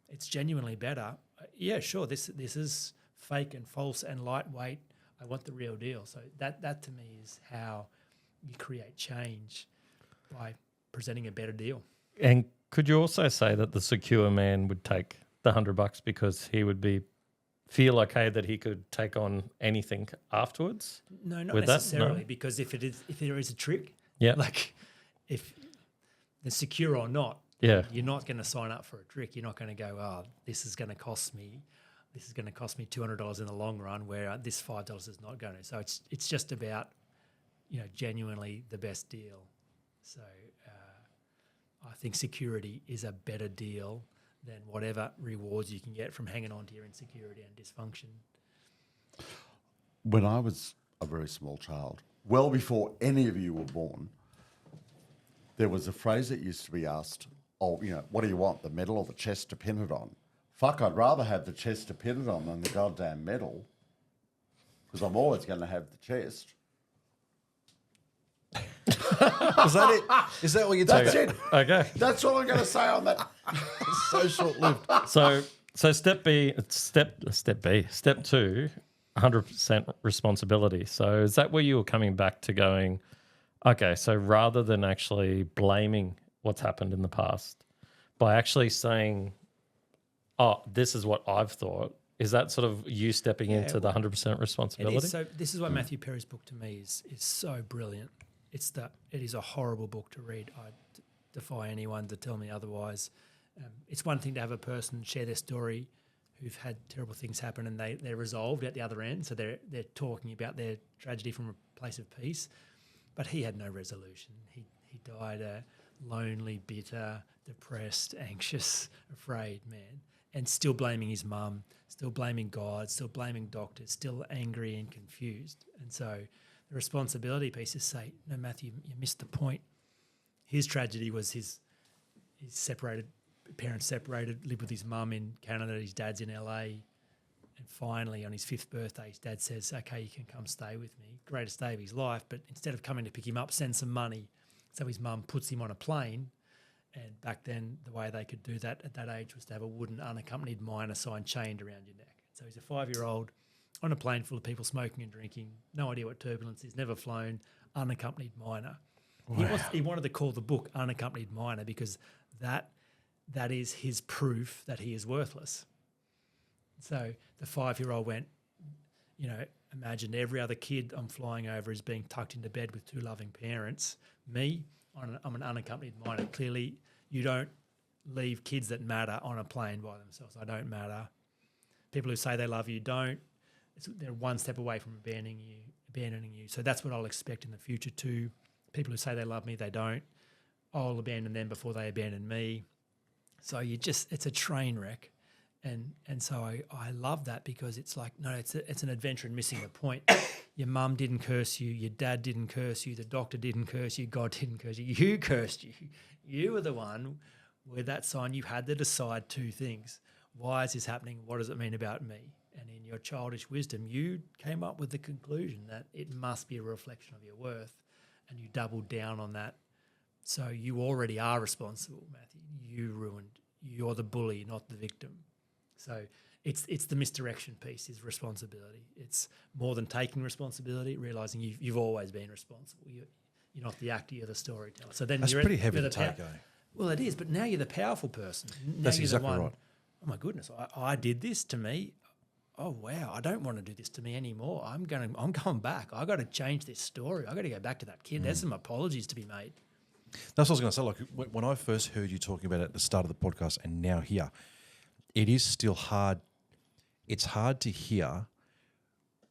[SPEAKER 4] it's genuinely better. Yeah, sure, this is fake and false and lightweight. I want the real deal. So that to me is how you create change, by presenting a better deal.
[SPEAKER 2] And could you also say that the secure man would take the $100 because he would feel okay that he could take on anything afterwards?
[SPEAKER 4] No, not
[SPEAKER 2] with
[SPEAKER 4] necessarily,
[SPEAKER 2] that? No?
[SPEAKER 4] because if there is a trick,
[SPEAKER 2] Yeah,
[SPEAKER 4] like if they're secure or not,
[SPEAKER 2] yeah,
[SPEAKER 4] you're not going to sign up for a trick. You're not going to go, oh, this is going to cost me $200 in the long run, where this $5 is not going to. So it's just about, genuinely the best deal. So I think security is a better deal than whatever rewards you can get from hanging on to your insecurity and dysfunction.
[SPEAKER 3] When I was a very small child, well before any of you were born, there was a phrase that used to be asked, oh, what do you want, the medal or the chest to pin it on? Fuck, I'd rather have the chest to pin it on than the goddamn medal, because I'm always going to have the chest.
[SPEAKER 1] Is that it? Is that what you're
[SPEAKER 3] That's
[SPEAKER 1] taking?
[SPEAKER 3] it.
[SPEAKER 2] okay.
[SPEAKER 3] That's all I'm going to say on that.
[SPEAKER 1] So short-lived.
[SPEAKER 2] So step B, step 2, 100% responsibility. So is that where you were coming back to going, okay, so rather than actually blaming what's happened in the past, by actually saying, oh, this is what I've thought, is that sort of you stepping into the 100% responsibility?
[SPEAKER 4] It is. So this is why Matthew Perry's book to me is so brilliant. It is a horrible book to read. I defy anyone to tell me otherwise. It's one thing to have a person share their story who've had terrible things happen and they're resolved at the other end, so they're talking about their tragedy from a place of peace. But he had no resolution. He died a lonely, bitter, depressed, anxious, afraid man, and still blaming his mum, still blaming God, still blaming doctors, still angry and confused. And so the responsibility piece is say, no, Matthew, you missed the point. His tragedy was his parents separated, lived with his mum in Canada, his dad's in LA. And finally, on his 5th birthday, his dad says, okay, you can come stay with me. Greatest day of his life, but instead of coming to pick him up, send some money. So his mum puts him on a plane. And back then, the way they could do that at that age was to have a wooden unaccompanied minor sign chained around your neck. So he's a 5-year-old on a plane full of people smoking and drinking, no idea what turbulence is, never flown, unaccompanied minor. Wow. He wanted to call the book Unaccompanied Minor because that is his proof that he is worthless. So the 5-year-old went, imagine every other kid I'm flying over is being tucked into bed with 2 loving parents. Me, I'm an unaccompanied minor. Clearly, you don't leave kids that matter on a plane by themselves. I don't matter. People who say they love you don't. They're one step away from abandoning you. So that's what I'll expect in the future too. People who say they love me, they don't. I'll abandon them before they abandon me. So it's a train wreck. And so I love that because it's like, no, it's an adventure in missing the point. Your mum didn't curse you. Your dad didn't curse you. The doctor didn't curse you. God didn't curse you. You cursed you. You were the one with that sign. You had to decide 2 things. Why is this happening? What does it mean about me? And in your childish wisdom, you came up with the conclusion that it must be a reflection of your worth, and you doubled down on that. So you already are responsible, Matthew. You're the bully, not the victim. So it's the misdirection piece is responsibility. It's more than taking responsibility, realising you've always been responsible. You're not the actor, you're the storyteller. So then
[SPEAKER 1] That's pretty heavy to take, eh?
[SPEAKER 4] Well, it is, but now you're the powerful person. Now
[SPEAKER 1] That's
[SPEAKER 4] you're
[SPEAKER 1] exactly
[SPEAKER 4] the one,
[SPEAKER 1] right.
[SPEAKER 4] oh my goodness, I did this to me. Oh wow, I don't want to do this to me anymore. I'm going back. I got to change this story. I got to go back to that kid. There's some apologies to be made.
[SPEAKER 1] That's what I was going to say. Like when I first heard you talking about it at the start of the podcast and now here, it is still hard. It's hard to hear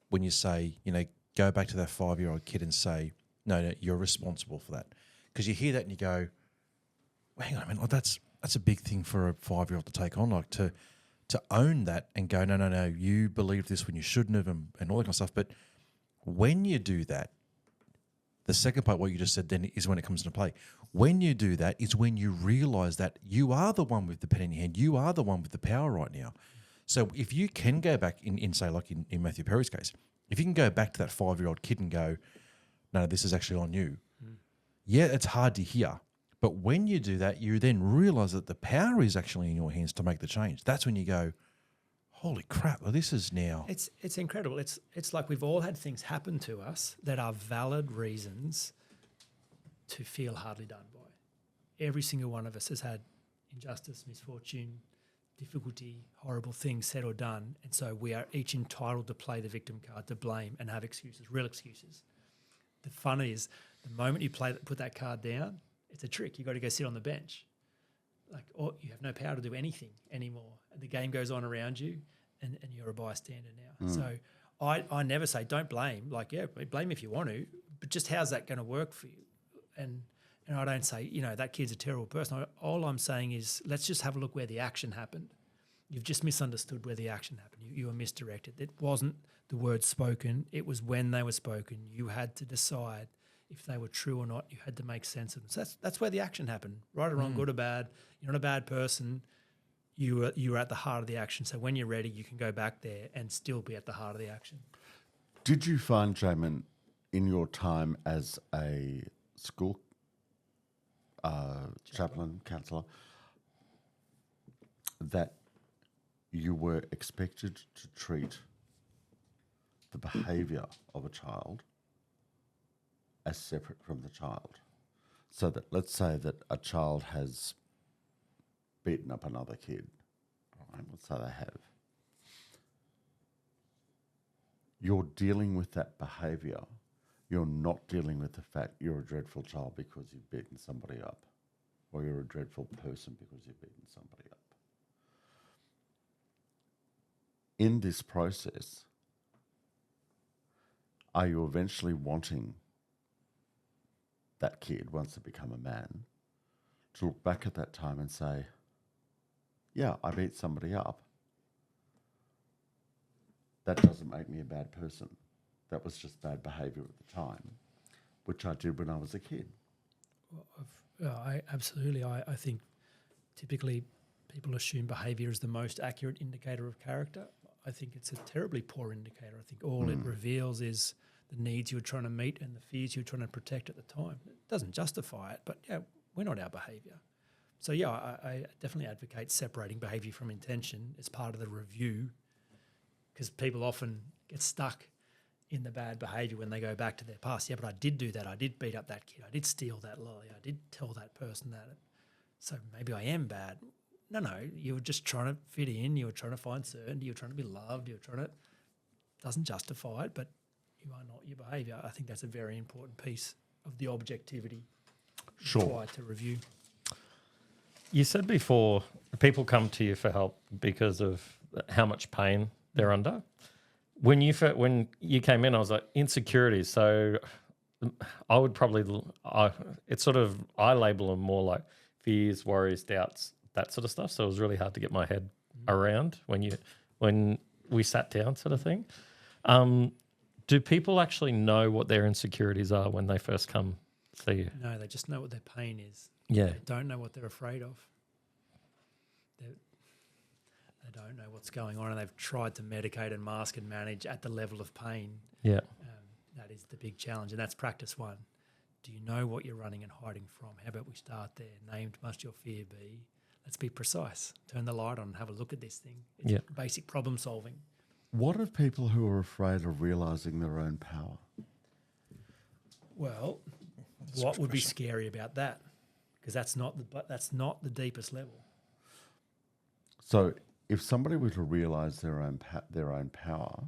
[SPEAKER 1] when you say, go back to that 5-year-old kid and say, no, you're responsible for that. Because you hear that and you go, hang on a minute, like that's a big thing for a 5-year-old to take on, like to own that and go, no, you believed this when you shouldn't have, and all that kind of stuff. But when you do that, the second part, what you just said then, is when it comes into play. When you do that is when you realise that you are the one with the pen in your hand. You are the one with the power right now. So if you can go back in say, like in Matthew Perry's case, if you can go back to that 5-year-old kid and go, no, this is actually on you. Yeah, it's hard to hear. But when you do that, you then realise that the power is actually in your hands to make the change. That's when you go, holy crap, well, this is now...
[SPEAKER 4] It's incredible. It's like we've all had things happen to us that are valid reasons to feel hardly done by. Every single one of us has had injustice, misfortune, difficulty, horrible things said or done. And so we are each entitled to play the victim card, to blame and have excuses, real excuses. The fun is the moment you put that card down, it's a trick. You've got to go sit on the bench. Or you have no power to do anything anymore. And the game goes on around you and you're a bystander now. So I never say don't blame. Like, yeah, blame if you want to, but just how's that going to work for you? And I don't say, that kid's a terrible person. All I'm saying is let's just have a look where the action happened. You've just misunderstood where the action happened. You were misdirected. It wasn't the words spoken. It was when they were spoken. You had to decide if they were true or not. You had to make sense of them. So that's where the action happened. Right or wrong, good or bad. You're not a bad person. You were at the heart of the action. So when you're ready, you can go back there and still be at the heart of the action.
[SPEAKER 3] Did you find, Jaemin, in your time as a school chaplain, counsellor, that you were expected to treat the behaviour of a child as separate from the child? So that, let's say that a child has beaten up another kid, right? Let's say they have. You're dealing with that behaviour. You're not dealing with the fact you're a dreadful child because you've beaten somebody up, or you're a dreadful person because you've beaten somebody up. In this process, are you eventually wanting that kid, once they become a man, to look back at that time and say, yeah, I beat somebody up. That doesn't make me a bad person. That was just bad behaviour at the time, which I did when I was a kid.
[SPEAKER 4] Absolutely. I think typically people assume behaviour is the most accurate indicator of character. I think it's a terribly poor indicator. I think all it reveals is the needs you're trying to meet and the fears you're trying to protect at the time. It doesn't justify it, but yeah, we're not our behaviour. So yeah, I definitely advocate separating behaviour from intention as part of the review, because people often get stuck in the bad behaviour when they go back to their past. Yeah, but I did do that. I did beat up that kid. I did steal that lolly. I did tell that person that. So maybe I am bad. No, you were just trying to fit in. You were trying to find certainty. You were trying to be loved. You were trying to... Doesn't justify it, but you are not your behaviour. I think that's a very important piece of the objectivity required to review.
[SPEAKER 2] You said before people come to you for help because of how much pain they're under. When you came in, I was like, insecurities. So I would probably, I label them more like fears, worries, doubts, that sort of stuff. So it was really hard to get my head around when we sat down, sort of thing. Do people actually know what their insecurities are when they first come see you?
[SPEAKER 4] No, they just know what their pain is.
[SPEAKER 2] Yeah.
[SPEAKER 4] They don't know what they're afraid of. They don't know what's going on, and they've tried to medicate and mask and manage at the level of pain.
[SPEAKER 2] Yeah.
[SPEAKER 4] That is the big challenge, and that's practice one. Do you know what you're running and hiding from? How about we start there? Named must your fear be? Let's be precise. Turn the light on and have a look at this thing. It's basic problem solving.
[SPEAKER 3] What of people who are afraid of realising their own power?
[SPEAKER 4] Well, what would be scary about that? Because that's not the deepest level.
[SPEAKER 3] So, if somebody were to realise their own power,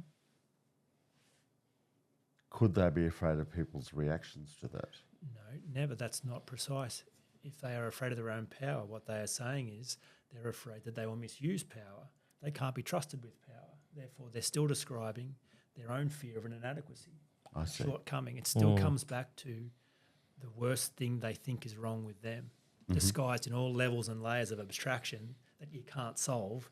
[SPEAKER 3] could they be afraid of people's reactions to that?
[SPEAKER 4] No, never. That's not precise. If they are afraid of their own power, what they are saying is they're afraid that they will misuse power. They can't be trusted with power. Therefore, they're still describing their own fear of an inadequacy, shortcoming. It still comes back to the worst thing they think is wrong with them. disguised in all levels and layers of abstraction that you can't solve.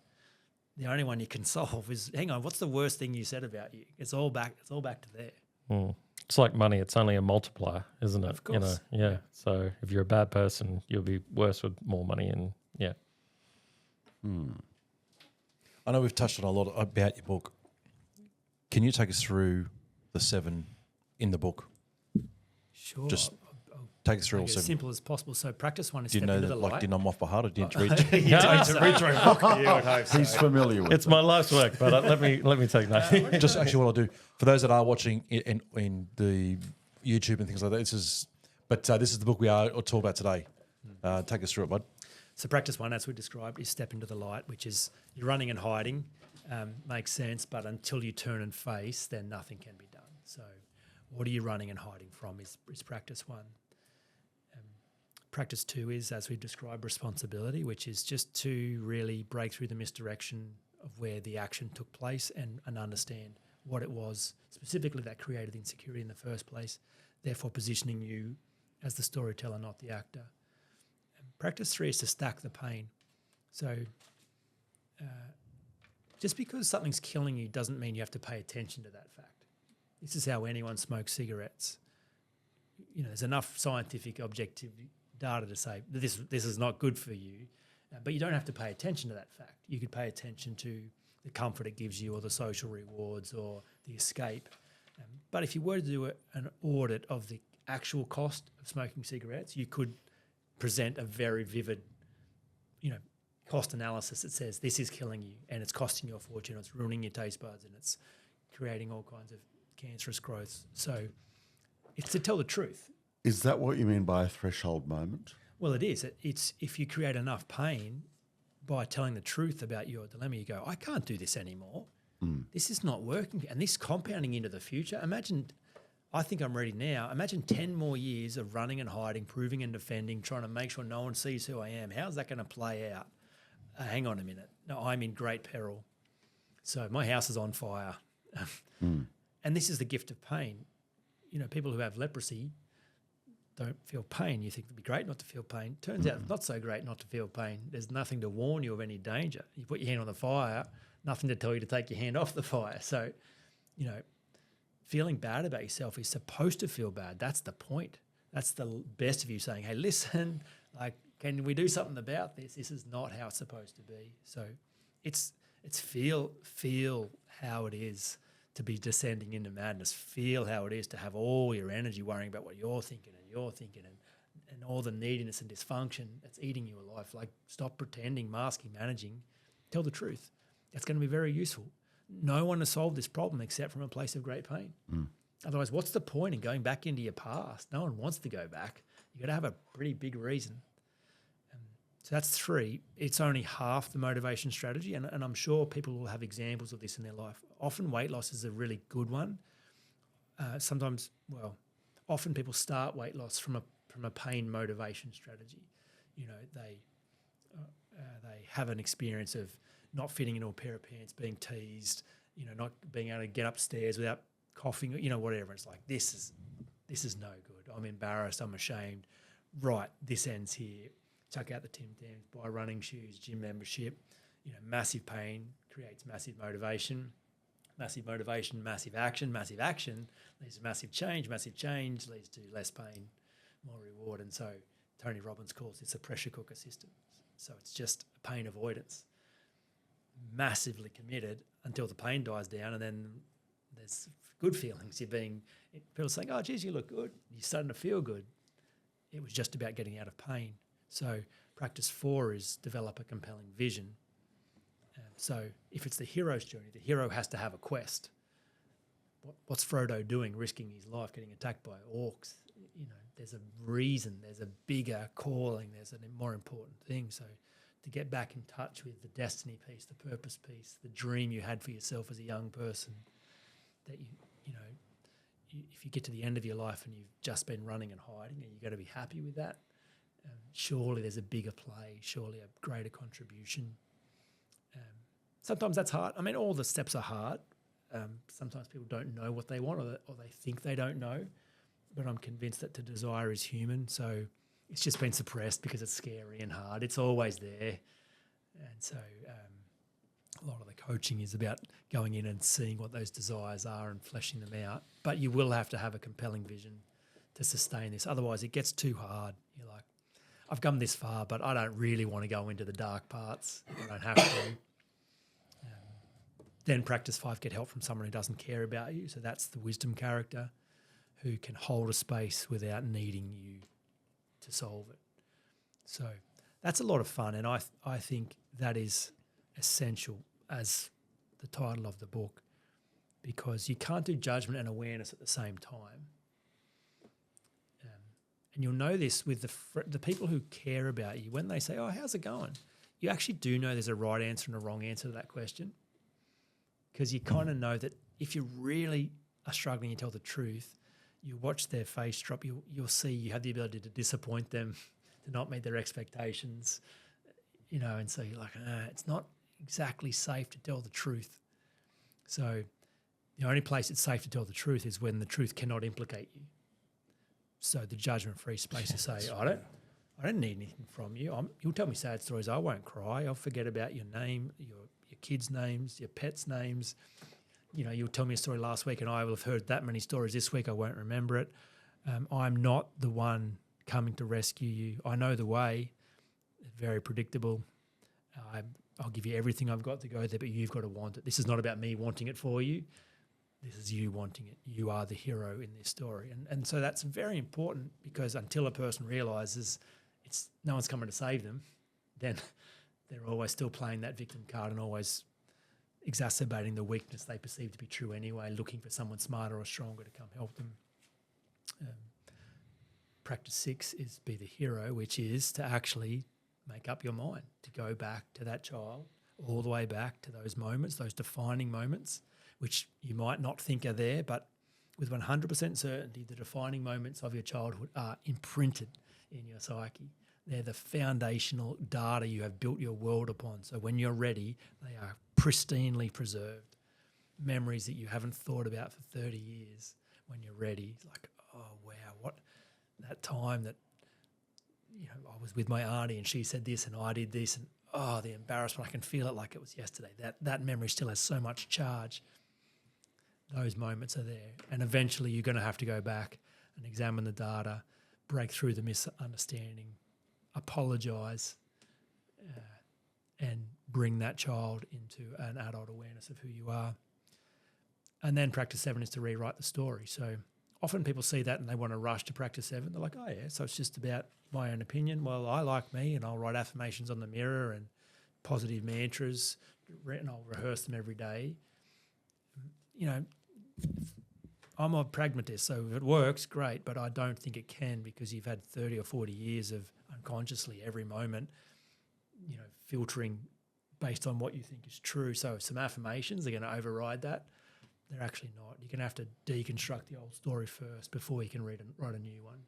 [SPEAKER 4] The only one you can solve is, hang on, what's the worst thing you said about you? It's all back to there.
[SPEAKER 2] It's like money. It's only a multiplier, isn't it?
[SPEAKER 4] Of course.
[SPEAKER 2] Yeah. So if you're a bad person, you'll be worse with more money, and yeah.
[SPEAKER 1] I know we've touched on a lot about your book. Can you take us through the 7 in the book?
[SPEAKER 4] Sure.
[SPEAKER 1] Just
[SPEAKER 4] I'll
[SPEAKER 1] take us through all
[SPEAKER 4] make it
[SPEAKER 1] 7.
[SPEAKER 4] as simple as possible. So practice 1 is
[SPEAKER 1] Didn't
[SPEAKER 4] step
[SPEAKER 1] know
[SPEAKER 4] into
[SPEAKER 1] that,
[SPEAKER 4] the
[SPEAKER 1] like,
[SPEAKER 4] light.
[SPEAKER 1] didn't I'm off by heart? I didn't read.
[SPEAKER 4] You would hope so.
[SPEAKER 3] He's familiar with
[SPEAKER 2] It's
[SPEAKER 3] it.
[SPEAKER 2] my life's work, but let me take that.
[SPEAKER 1] Just actually what I'll do for those that are watching in the YouTube and things like that. This is the book we are talking about today. Take us through it, bud.
[SPEAKER 4] So practice 1, as we described, is step into the light, which is you're running and hiding. Makes sense, but until you turn and face, then nothing can be done. So what are you running and hiding from is practice 1. Practice 2 is, as we described, responsibility, which is just to really break through the misdirection of where the action took place and understand what it was specifically that created insecurity in the first place, therefore positioning you as the storyteller, not the actor. Practice 3 is to stack the pain. So just because something's killing you doesn't mean you have to pay attention to that fact. This is how anyone smokes cigarettes. There's enough scientific objective data to say this is not good for you, but you don't have to pay attention to that fact. You could pay attention to the comfort it gives you or the social rewards or the escape. But if you were to do an audit of the actual cost of smoking cigarettes, you could present a very vivid, cost analysis that says this is killing you and it's costing you a fortune, it's ruining your taste buds and it's creating all kinds of cancerous growths. So it's to tell the truth.
[SPEAKER 3] Is that what you mean by a threshold moment?
[SPEAKER 4] Well, it is. It's if you create enough pain by telling the truth about your dilemma, you go, I can't do this anymore. This is not working. And this compounding into the future, imagine, I think I'm ready now. Imagine 10 more years of running and hiding, proving and defending, trying to make sure no one sees who I am. How's that going to play out? Hang on a minute. No, I'm in great peril. So my house is on fire. And this is the gift of pain. People who have leprosy don't feel pain. You think it'd be great not to feel pain. Turns out it's not so great not to feel pain. There's nothing to warn you of any danger. You put your hand on the fire, nothing to tell you to take your hand off the fire. So, feeling bad about yourself is supposed to feel bad. That's the point. That's the best of you saying, hey, listen, can we do something about this? This is not how it's supposed to be. So it's feel how it is to be descending into madness. Feel how it is to have all your energy worrying about what you're thinking and all the neediness and dysfunction that's eating you alive. Stop pretending, masking, managing. Tell the truth. That's going to be very useful. No one has solved this problem except from a place of great pain. Otherwise, what's the point in going back into your past? No one wants to go back. You've got to have a pretty big reason. So that's 3. It's only half the motivation strategy, and I'm sure people will have examples of this in their life. Often weight loss is a really good one. Often people start weight loss from a pain motivation strategy. They have an experience of not fitting into a pair of pants, being teased, not being able to get upstairs without coughing, whatever. It's like, this is no good. I'm embarrassed. I'm ashamed. Right, this ends here. Chuck out the Tim Tams, buy running shoes, gym membership. Massive pain creates massive motivation. Massive motivation, massive action. Massive action leads to massive change. Massive change leads to less pain, more reward. And so Tony Robbins calls this a pressure cooker system. So it's just pain avoidance. Massively committed until the pain dies down, and then there's good feelings. People saying, oh, geez, you look good. You're starting to feel good. It was just about getting out of pain. So practice 4 is develop a compelling vision. So if it's the hero's journey, the hero has to have a quest. What's Frodo doing, risking his life, getting attacked by orcs? There's a reason, there's a bigger calling, there's a more important thing. So to get back in touch with the destiny piece, the purpose piece, the dream you had for yourself as a young person, that if you get to the end of your life and you've just been running and hiding, and you've got to be happy with that, surely there's a bigger play, surely a greater contribution. Sometimes that's hard. I mean, all the steps are hard. Sometimes people don't know what they want, or they think they don't know, but I'm convinced that to desire is human. So it's just been suppressed because it's scary and hard. It's always there. And so a lot of the coaching is about going in and seeing what those desires are and fleshing them out. But you will have to have a compelling vision to sustain this. Otherwise, it gets too hard. You're like, I've come this far, but I don't really want to go into the dark parts. I don't have to. Then practice 5, get help from someone who doesn't care about you. So that's the wisdom character who can hold a space without needing you to solve it. So that's a lot of fun, and I think that is essential as the title of the book, because you can't do judgment and awareness at the same time. And you'll know this with the people who care about you. When they say, oh, how's it going? You actually do know there's a right answer and a wrong answer to that question, because you kind of know that if you really are struggling to tell the truth, you watch their face drop, you'll see you have the ability to disappoint them, to not meet their expectations, and so you're like, it's not exactly safe to tell the truth. So the only place it's safe to tell the truth is when the truth cannot implicate you. So the judgment-free space to say, I don't need anything from you. You'll tell me sad stories, I won't cry. I'll forget about your name, your kids' names, your pets' names. You'll tell me a story last week and I will have heard that many stories this week, I won't remember it. I'm not the one coming to rescue you. I know the way. It's very predictable. I'll give you everything I've got to go there, but you've got to want it. This is not about me wanting it for you. This is you wanting it. You are the hero in this story. And so that's very important, because until a person realises no one's coming to save them, then they're always still playing that victim card and always exacerbating the weakness they perceive to be true anyway, looking for someone smarter or stronger to come help them. Practice 6 is be the hero, which is to actually make up your mind, to go back to that child, all the way back to those moments, those defining moments, which you might not think are there, but with 100% certainty, the defining moments of your childhood are imprinted in your psyche. They're the foundational data you have built your world upon. So when you're ready, they are pristinely preserved. Memories that you haven't thought about for 30 years. When you're ready, it's like, oh, wow, what that time that, I was with my auntie and she said this and I did this, and oh, the embarrassment, I can feel it like it was yesterday. That memory still has so much charge. Those moments are there. And eventually you're going to have to go back and examine the data, break through the misunderstanding, apologise, and bring that child into an adult awareness of who you are. And then practice 7 is to rewrite the story. So often people see that and they want to rush to practice 7. They're like, oh yeah, so it's just about my own opinion. Well, I like me and I'll write affirmations on the mirror and positive mantras and I'll rehearse them every day. I'm a pragmatist, so if it works, great, but I don't think it can, because you've had 30 or 40 years of unconsciously every moment, filtering based on what you think is true. So some affirmations are going to override that. They're actually not. You're going to have to deconstruct the old story first before you can write a new one.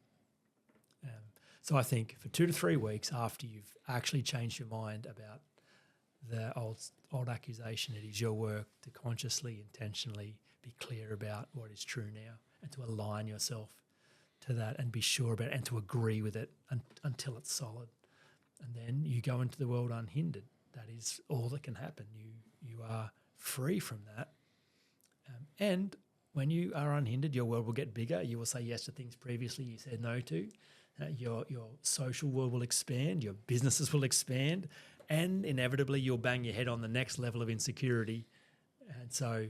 [SPEAKER 4] So I think for 2 to 3 weeks after you've actually changed your mind about the old accusation, it is your work to consciously, intentionally be clear about what is true now and to align yourself to that and be sure about it and to agree with it until it's solid. And then you go into the world unhindered. That is all that can happen. You are free from that. And when you are unhindered, your world will get bigger. You will say yes to things previously you said no to. Your social world will expand. Your businesses will expand. And inevitably, you'll bang your head on the next level of insecurity. And so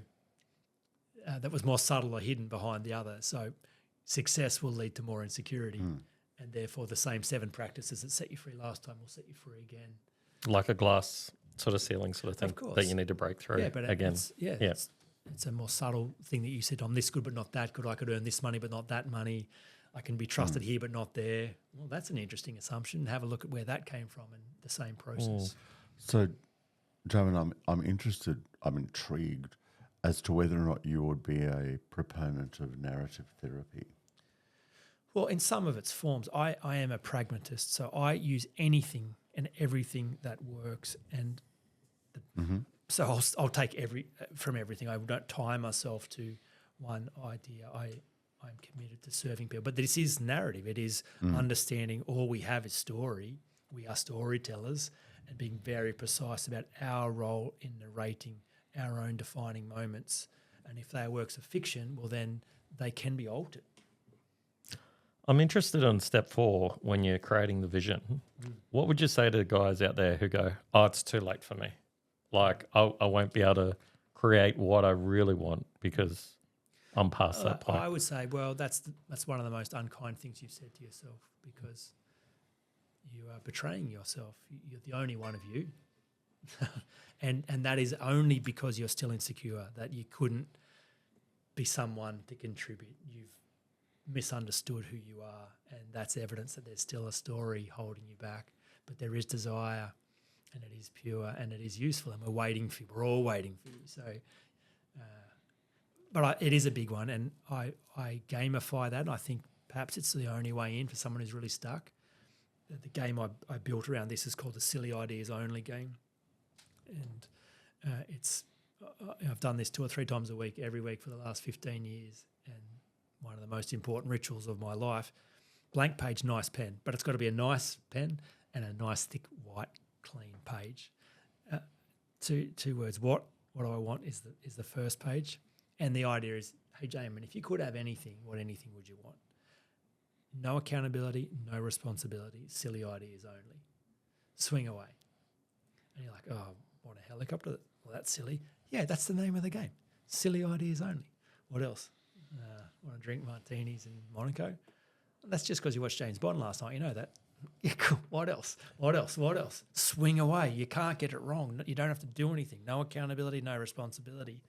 [SPEAKER 4] that was more subtle or hidden behind the other. So success will lead to more insecurity. And therefore, the same 7 practices that set you free last time will set you free again.
[SPEAKER 2] Like a glass sort of ceiling sort of thing that you need to break through again.
[SPEAKER 4] It's a more subtle thing that you said, I'm this good but not that good. I could earn this money but not that money. I can be trusted here but not there. Well, that's an interesting assumption. Have a look at where that came from in the same process.
[SPEAKER 3] So, Jaemin, I'm interested, I'm intrigued as to whether or not you would be a proponent of narrative therapy.
[SPEAKER 4] Well, in some of its forms, I am a pragmatist, so I use anything and everything that works, and so I'll take from everything. I don't tie myself to one idea. I'm committed to serving people. But this is narrative. It is understanding all we have is story. We are storytellers, and being very precise about our role in narrating our own defining moments. And if they are works of fiction, well, then they can be altered.
[SPEAKER 2] I'm interested in step 4 when you're creating the vision. What would you say to guys out there who go, oh, it's too late for me? Like, I won't be able to create what I really want because I'm past that point.
[SPEAKER 4] I would say, well, that's one of the most unkind things you've said to yourself, because you are betraying yourself. You're the only one of you. and that is only because you're still insecure, that you couldn't be someone to contribute. You've misunderstood who you are, and that's evidence that there's still a story holding you back. But there is desire, and it is pure, and it is useful, and we're waiting for you. We're all waiting for you. So, it is a big one, and I gamify that, and I think perhaps it's the only way in for someone who's really stuck. The game I built around this is called the Silly Ideas Only game, and I've done this 2 or 3 times a week, every week for the last 15 years, and one of the most important rituals of my life. Blank page, nice pen, but it's got to be a nice pen and a nice thick white clean page. Two words. What I want is the first page, and the idea is, hey Jaemin, if you could have anything, what anything would you want? No accountability, no responsibility, silly ideas only. Swing away. And you're like, oh, I want a helicopter? Well, that's silly. Yeah, that's the name of the game. Silly ideas only. What else? Want to drink martinis in Monaco? That's just because you watched James Bond last night. You know that. Yeah, cool. What else? What else? What else? Swing away. You can't get it wrong. You don't have to do anything. No accountability, no responsibility.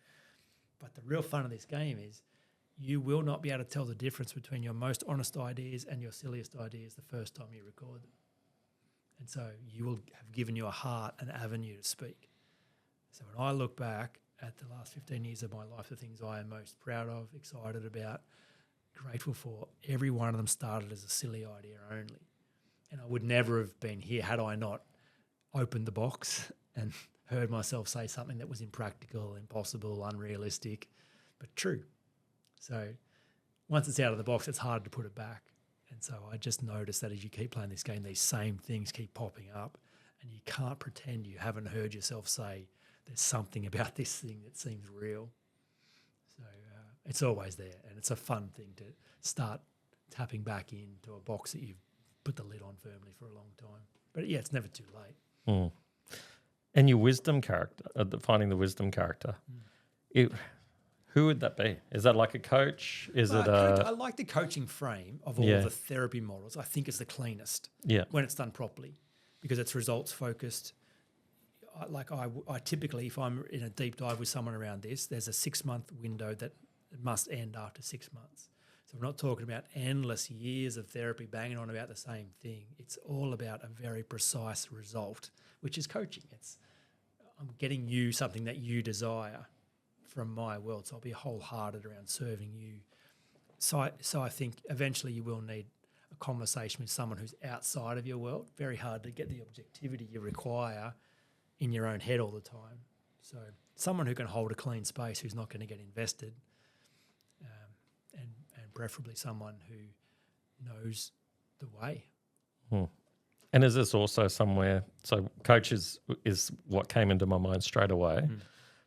[SPEAKER 4] But the real fun of this game is you will not be able to tell the difference between your most honest ideas and your silliest ideas the first time you record them. And so you will have given your heart an avenue to speak. So when I look back at the last 15 years of my life, the things I am most proud of, excited about, grateful for, every one of them started as a silly idea only. And I would never have been here had I not opened the box and heard myself say something that was impractical, impossible, unrealistic, but true. So once it's out of the box, it's hard to put it back. And so I just noticed that as you keep playing this game, these same things keep popping up, and you can't pretend you haven't heard yourself say, there's something about this thing that seems real. So it's always there, and it's a fun thing to start tapping back into a box that you've put the lid on firmly for a long time. But yeah, it's never too late.
[SPEAKER 2] Mm. And your wisdom character, finding the wisdom character, who would that be? Is that like a coach?
[SPEAKER 4] I like the coaching frame of all the therapy models. I think it's the cleanest when it's done properly, because it's results focused. I typically, if I'm in a deep dive with someone around this, there's a 6-month window that must end after 6 months. So we're not talking about endless years of therapy banging on about the same thing. It's all about a very precise result, which is coaching. I'm getting you something that you desire from my world. So I'll be wholehearted around serving you. So I think eventually you will need a conversation with someone who's outside of your world. Very hard to get the objectivity you require in your own head all the time. So someone who can hold a clean space, who's not going to get invested, and preferably someone who knows the way.
[SPEAKER 2] And is this also somewhere, so coach is what came into my mind straight away,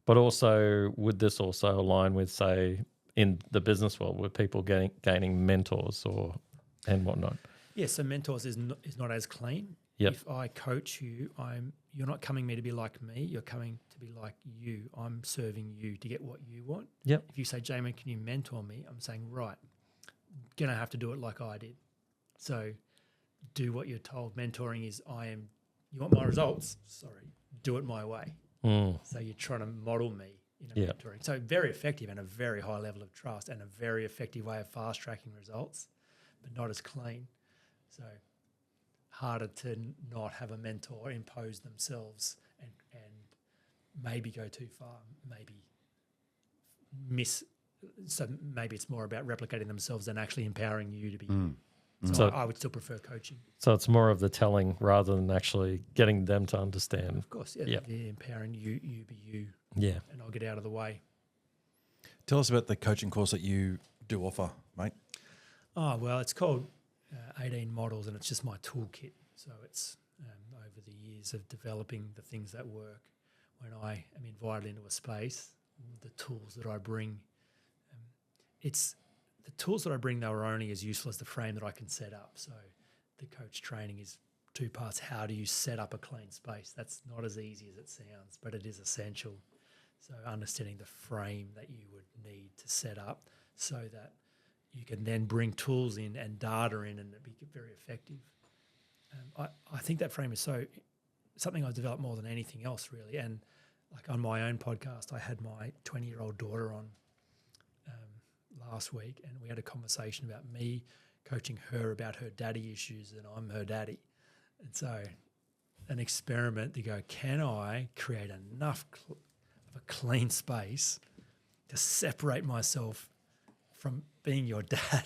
[SPEAKER 2] but also would this also align with, say, in the business world, with people gaining mentors and whatnot?
[SPEAKER 4] Yes, so mentors is not as clean.
[SPEAKER 2] Yep.
[SPEAKER 4] If I coach you, you're not coming me to be like me, you're coming to be like you. I'm serving you to get what you want.
[SPEAKER 2] Yep.
[SPEAKER 4] If you say, Jaemin, can you mentor me? I'm saying, right, going to have to do it like I did. So do what you're told. Mentoring is you want my results? Sorry, do it my way. So you're trying to model me in a mentoring. So very effective and a very high level of trust and a very effective way of fast-tracking results, but not as clean. So harder to not have a mentor impose themselves and maybe go too far, so maybe it's more about replicating themselves than actually empowering you to be you. So I would still prefer coaching.
[SPEAKER 2] So it's more of the telling rather than actually getting them to understand.
[SPEAKER 4] Of course, they're empowering you be you.
[SPEAKER 2] Yeah.
[SPEAKER 4] And I'll get out of the way.
[SPEAKER 1] Tell us about the coaching course that you do offer, mate?
[SPEAKER 4] Oh, well, it's called 18 Models, and it's just my toolkit. So it's over the years of developing the things that work. When I am invited into a space, the tools that I bring, it's the tools that I bring, though, are only as useful as the frame that I can set up. So the coach training is two parts. How do you set up a clean space? That's not as easy as it sounds, but it is essential. So understanding the frame that you would need to set up so that you can then bring tools in and data in and be very effective. I think that frame is something I've developed more than anything else, really. And like on my own podcast, I had my 20-year-old daughter on last week, and we had a conversation about me coaching her about her daddy issues, and I'm her daddy. And so an experiment to go, can I create enough of a clean space to separate myself from being your dad,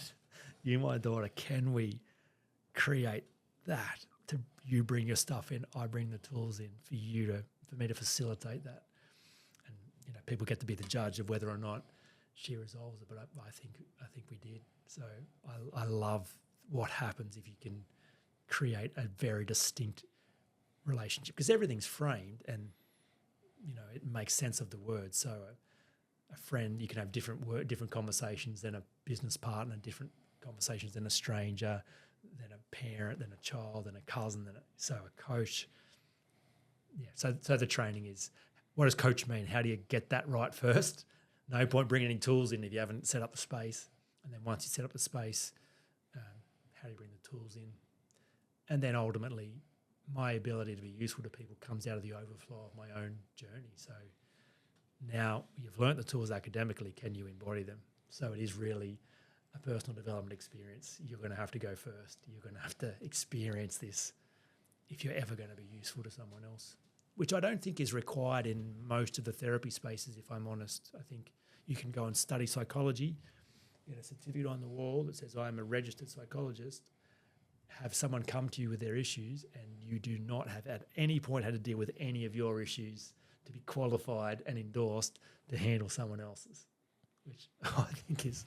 [SPEAKER 4] you, my daughter? Can we create that? To you bring your stuff in, I bring the tools in for me to facilitate that. And people get to be the judge of whether or not she resolves it. But I think we did. So I love what happens if you can create a very distinct relationship, because everything's framed and it makes sense of the words. So a friend, you can have different conversations than a business partner, different conversations than a stranger, than a parent, than a child, than a cousin, so a coach. Yeah. So the training is, what does coach mean? How do you get that right first? No point bringing any tools in if you haven't set up the space. And then once you set up the space, how do you bring the tools in? And then ultimately, my ability to be useful to people comes out of the overflow of my own journey. So now you've learnt the tools academically, can you embody them? So it is really a personal development experience. You're going to have to go first. You're going to have to experience this if you're ever going to be useful to someone else, which I don't think is required in most of the therapy spaces, if I'm honest. I think you can go and study psychology, get a certificate on the wall that says, I am a registered psychologist, have someone come to you with their issues, and you do not have at any point had to deal with any of your issues to be qualified and endorsed to handle someone else's, which I think is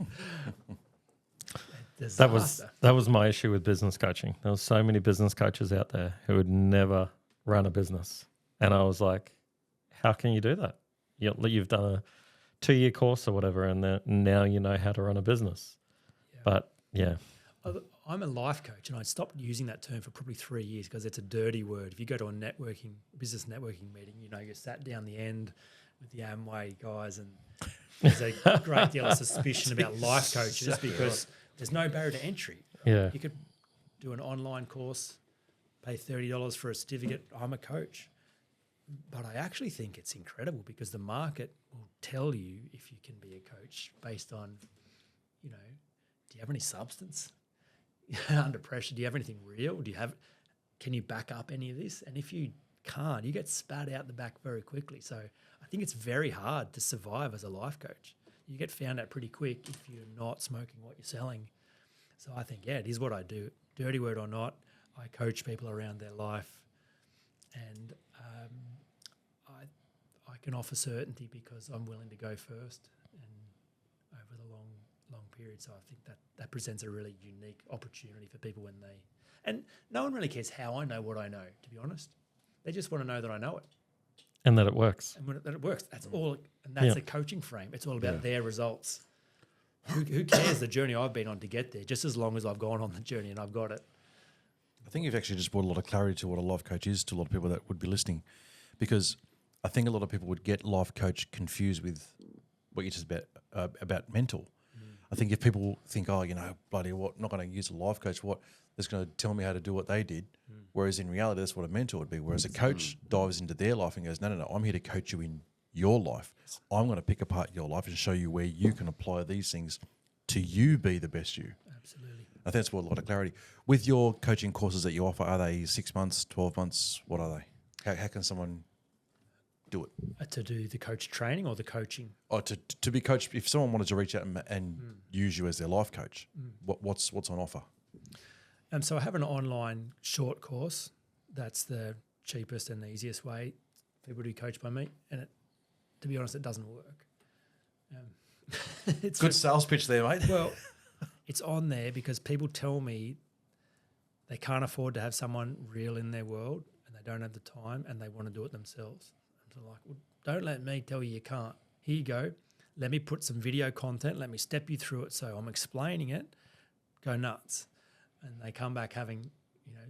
[SPEAKER 4] a disaster.
[SPEAKER 2] That was my issue with business coaching. There were so many business coaches out there who would never run a business. And I was like, how can you do that? You've done a 2-year course or whatever, and now you know how to run a business. Yeah. But yeah.
[SPEAKER 4] I'm a life coach, and I stopped using that term for probably 3 years because it's a dirty word. If you go to a business networking meeting, you're sat down the end with the Amway guys, and there's a great deal of suspicion about life coaches because there's no barrier to entry.
[SPEAKER 2] Yeah.
[SPEAKER 4] You could do an online course, pay $30 for a certificate. I'm a coach. But I actually think it's incredible because the market will tell you if you can be a coach based on, do you have any substance under pressure? Do you have anything real? Can you back up any of this? And if you can't, you get spat out the back very quickly. So I think it's very hard to survive as a life coach. You get found out pretty quick if you're not smoking what you're selling. So I think, it is what I do. Dirty word or not, I coach people around their life, and I can offer certainty because I'm willing to go first and over the long period. So I think that presents a really unique opportunity for people and no one really cares how I know what I know, to be honest. They just want to know that I know it.
[SPEAKER 2] And that it works.
[SPEAKER 4] And that it works. That's all. And that's the coaching frame. It's all about their results. Who cares the journey I've been on to get there, just as long as I've gone on the journey and I've got it.
[SPEAKER 1] I think you've actually just brought a lot of clarity to what a life coach is to a lot of people that would be listening, because I think a lot of people would get life coach confused with what you just about mental. I think if people think, bloody what, not going to use a life coach, what, that's going to tell me how to do what they did, whereas in reality that's what a mentor would be. Whereas a coach dives into their life and goes, no, I'm here to coach you in your life. I'm going to pick apart your life and show you where you can apply these things to you be the best you.
[SPEAKER 4] Absolutely.
[SPEAKER 1] I think that's what a lot of clarity. With your coaching courses that you offer, are they 6 months, 12 months? What are they? How can someone do it?
[SPEAKER 4] To do the coach training or the coaching?
[SPEAKER 1] Oh, to be coached. If someone wanted to reach out and use you as their life coach, what's on offer?
[SPEAKER 4] So I have an online short course. That's the cheapest and the easiest way people to be coached by me. And to be honest, it doesn't work. It's
[SPEAKER 1] Good sales pitch there, mate.
[SPEAKER 4] well, it's on there because people tell me they can't afford to have someone real in their world and they don't have the time and they want to do it themselves. And so like, well, don't let me tell you can't. Here you go. Let me put some video content. Let me step you through it. So I'm explaining it. Go nuts. And they come back having,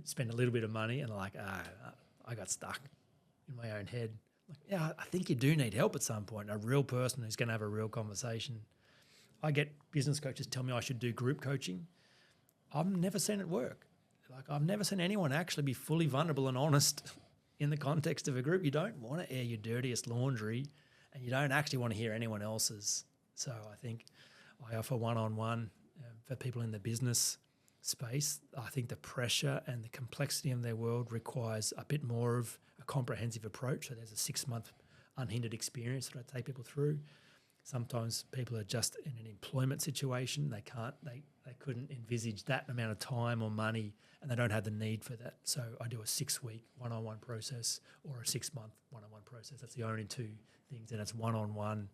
[SPEAKER 4] spend a little bit of money and they're like, I got stuck in my own head. Like, yeah, I think you do need help at some point. A real person who's going to have a real conversation. I get business coaches tell me I should do group coaching. I've never seen it work. Like I've never seen anyone actually be fully vulnerable and honest in the context of a group. You don't want to air your dirtiest laundry and you don't actually want to hear anyone else's. So I think I offer one-on-one for people in the business space. I think the pressure and the complexity of their world requires a bit more of a comprehensive approach. So there's a 6-month unhindered experience that I take people through. Sometimes people are just in an employment situation. They couldn't envisage that amount of time or money and they don't have the need for that. So I do a 6-week one-on-one process or a 6-month one-on-one process. That's the only 2 things, and it's one-on-one.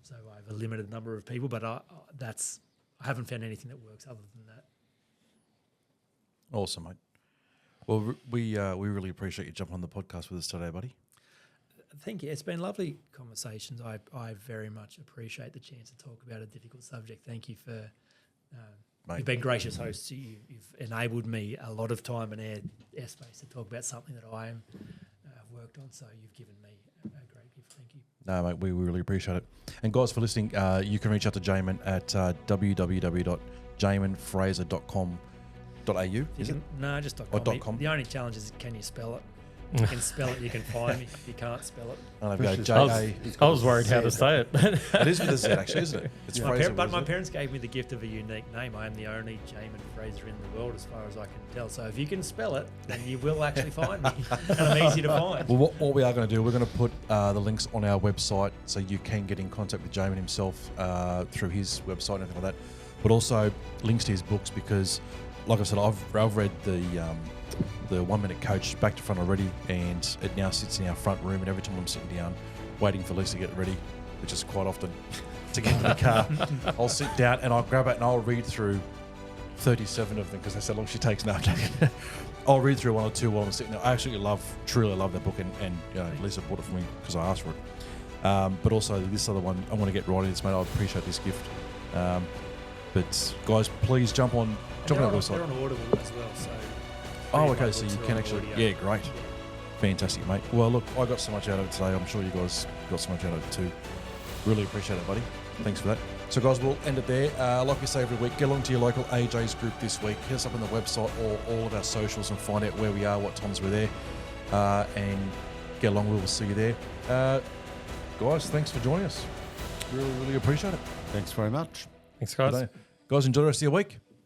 [SPEAKER 4] So I have a limited number of people, but I haven't found anything that works other than that.
[SPEAKER 1] Awesome, mate. Well, we really appreciate you jumping on the podcast with us today, buddy.
[SPEAKER 4] Thank you. It's been lovely conversations. I very much appreciate the chance to talk about a difficult subject. Thank you for you've been gracious hosts. You've enabled me a lot of time and airspace to talk about something that I have worked on. So you've given me a great gift. Thank you.
[SPEAKER 1] No, mate, we really appreciate it. And guys, for listening, you can reach out to Jaemin at www.jaeminfrazer.com.au. Is it?
[SPEAKER 4] No, just .com.
[SPEAKER 1] .com.
[SPEAKER 4] The only challenge is can you spell it? If you can spell it, you can find me. If you can't spell it.
[SPEAKER 1] And I've got
[SPEAKER 2] I was worried how to say it.
[SPEAKER 1] It is with a Z, actually, isn't it? It's Frazer.
[SPEAKER 4] But my parents gave me the gift of a unique name. I am the only Jaemin Frazer in the world, as far as I can tell. So if you can spell it, then you will actually find me. And I'm easy to find.
[SPEAKER 1] Well, what we are going to do, we're going to put the links on our website so you can get in contact with Jaemin himself through his website and everything like that. But also links to his books because, like I said, I've read the 1 Minute Coach back to front already, and it now sits in our front room. And every time I'm sitting down waiting for Lisa to get ready, which is quite often to get in the car, I'll sit down and I'll grab it and I'll read through 37 of them because that's how long she takes now. I'll read through 1 or 2 while I'm sitting there. I absolutely truly love that book, and Lisa bought it for me because I asked for it. But also this other one, I want to get right in this, mate. I appreciate this gift. But guys, please jump on our website.
[SPEAKER 4] They're on Audible as well, so.
[SPEAKER 1] Oh, okay, so you can actually... Yeah, great. Yeah. Fantastic, mate. Well, look, I got so much out of it today. I'm sure you guys got so much out of it too. Really appreciate it, buddy. Thanks for that. So, guys, we'll end it there. Like we say every week, get along to your local AJ's group this week. Hit us up on the website or all of our socials and find out where we are, what times we're there. And get along. We will see you there. Guys, thanks for joining us. Really, really appreciate it.
[SPEAKER 3] Thanks very much.
[SPEAKER 2] Thanks, guys.
[SPEAKER 1] Guys, enjoy the rest of your week.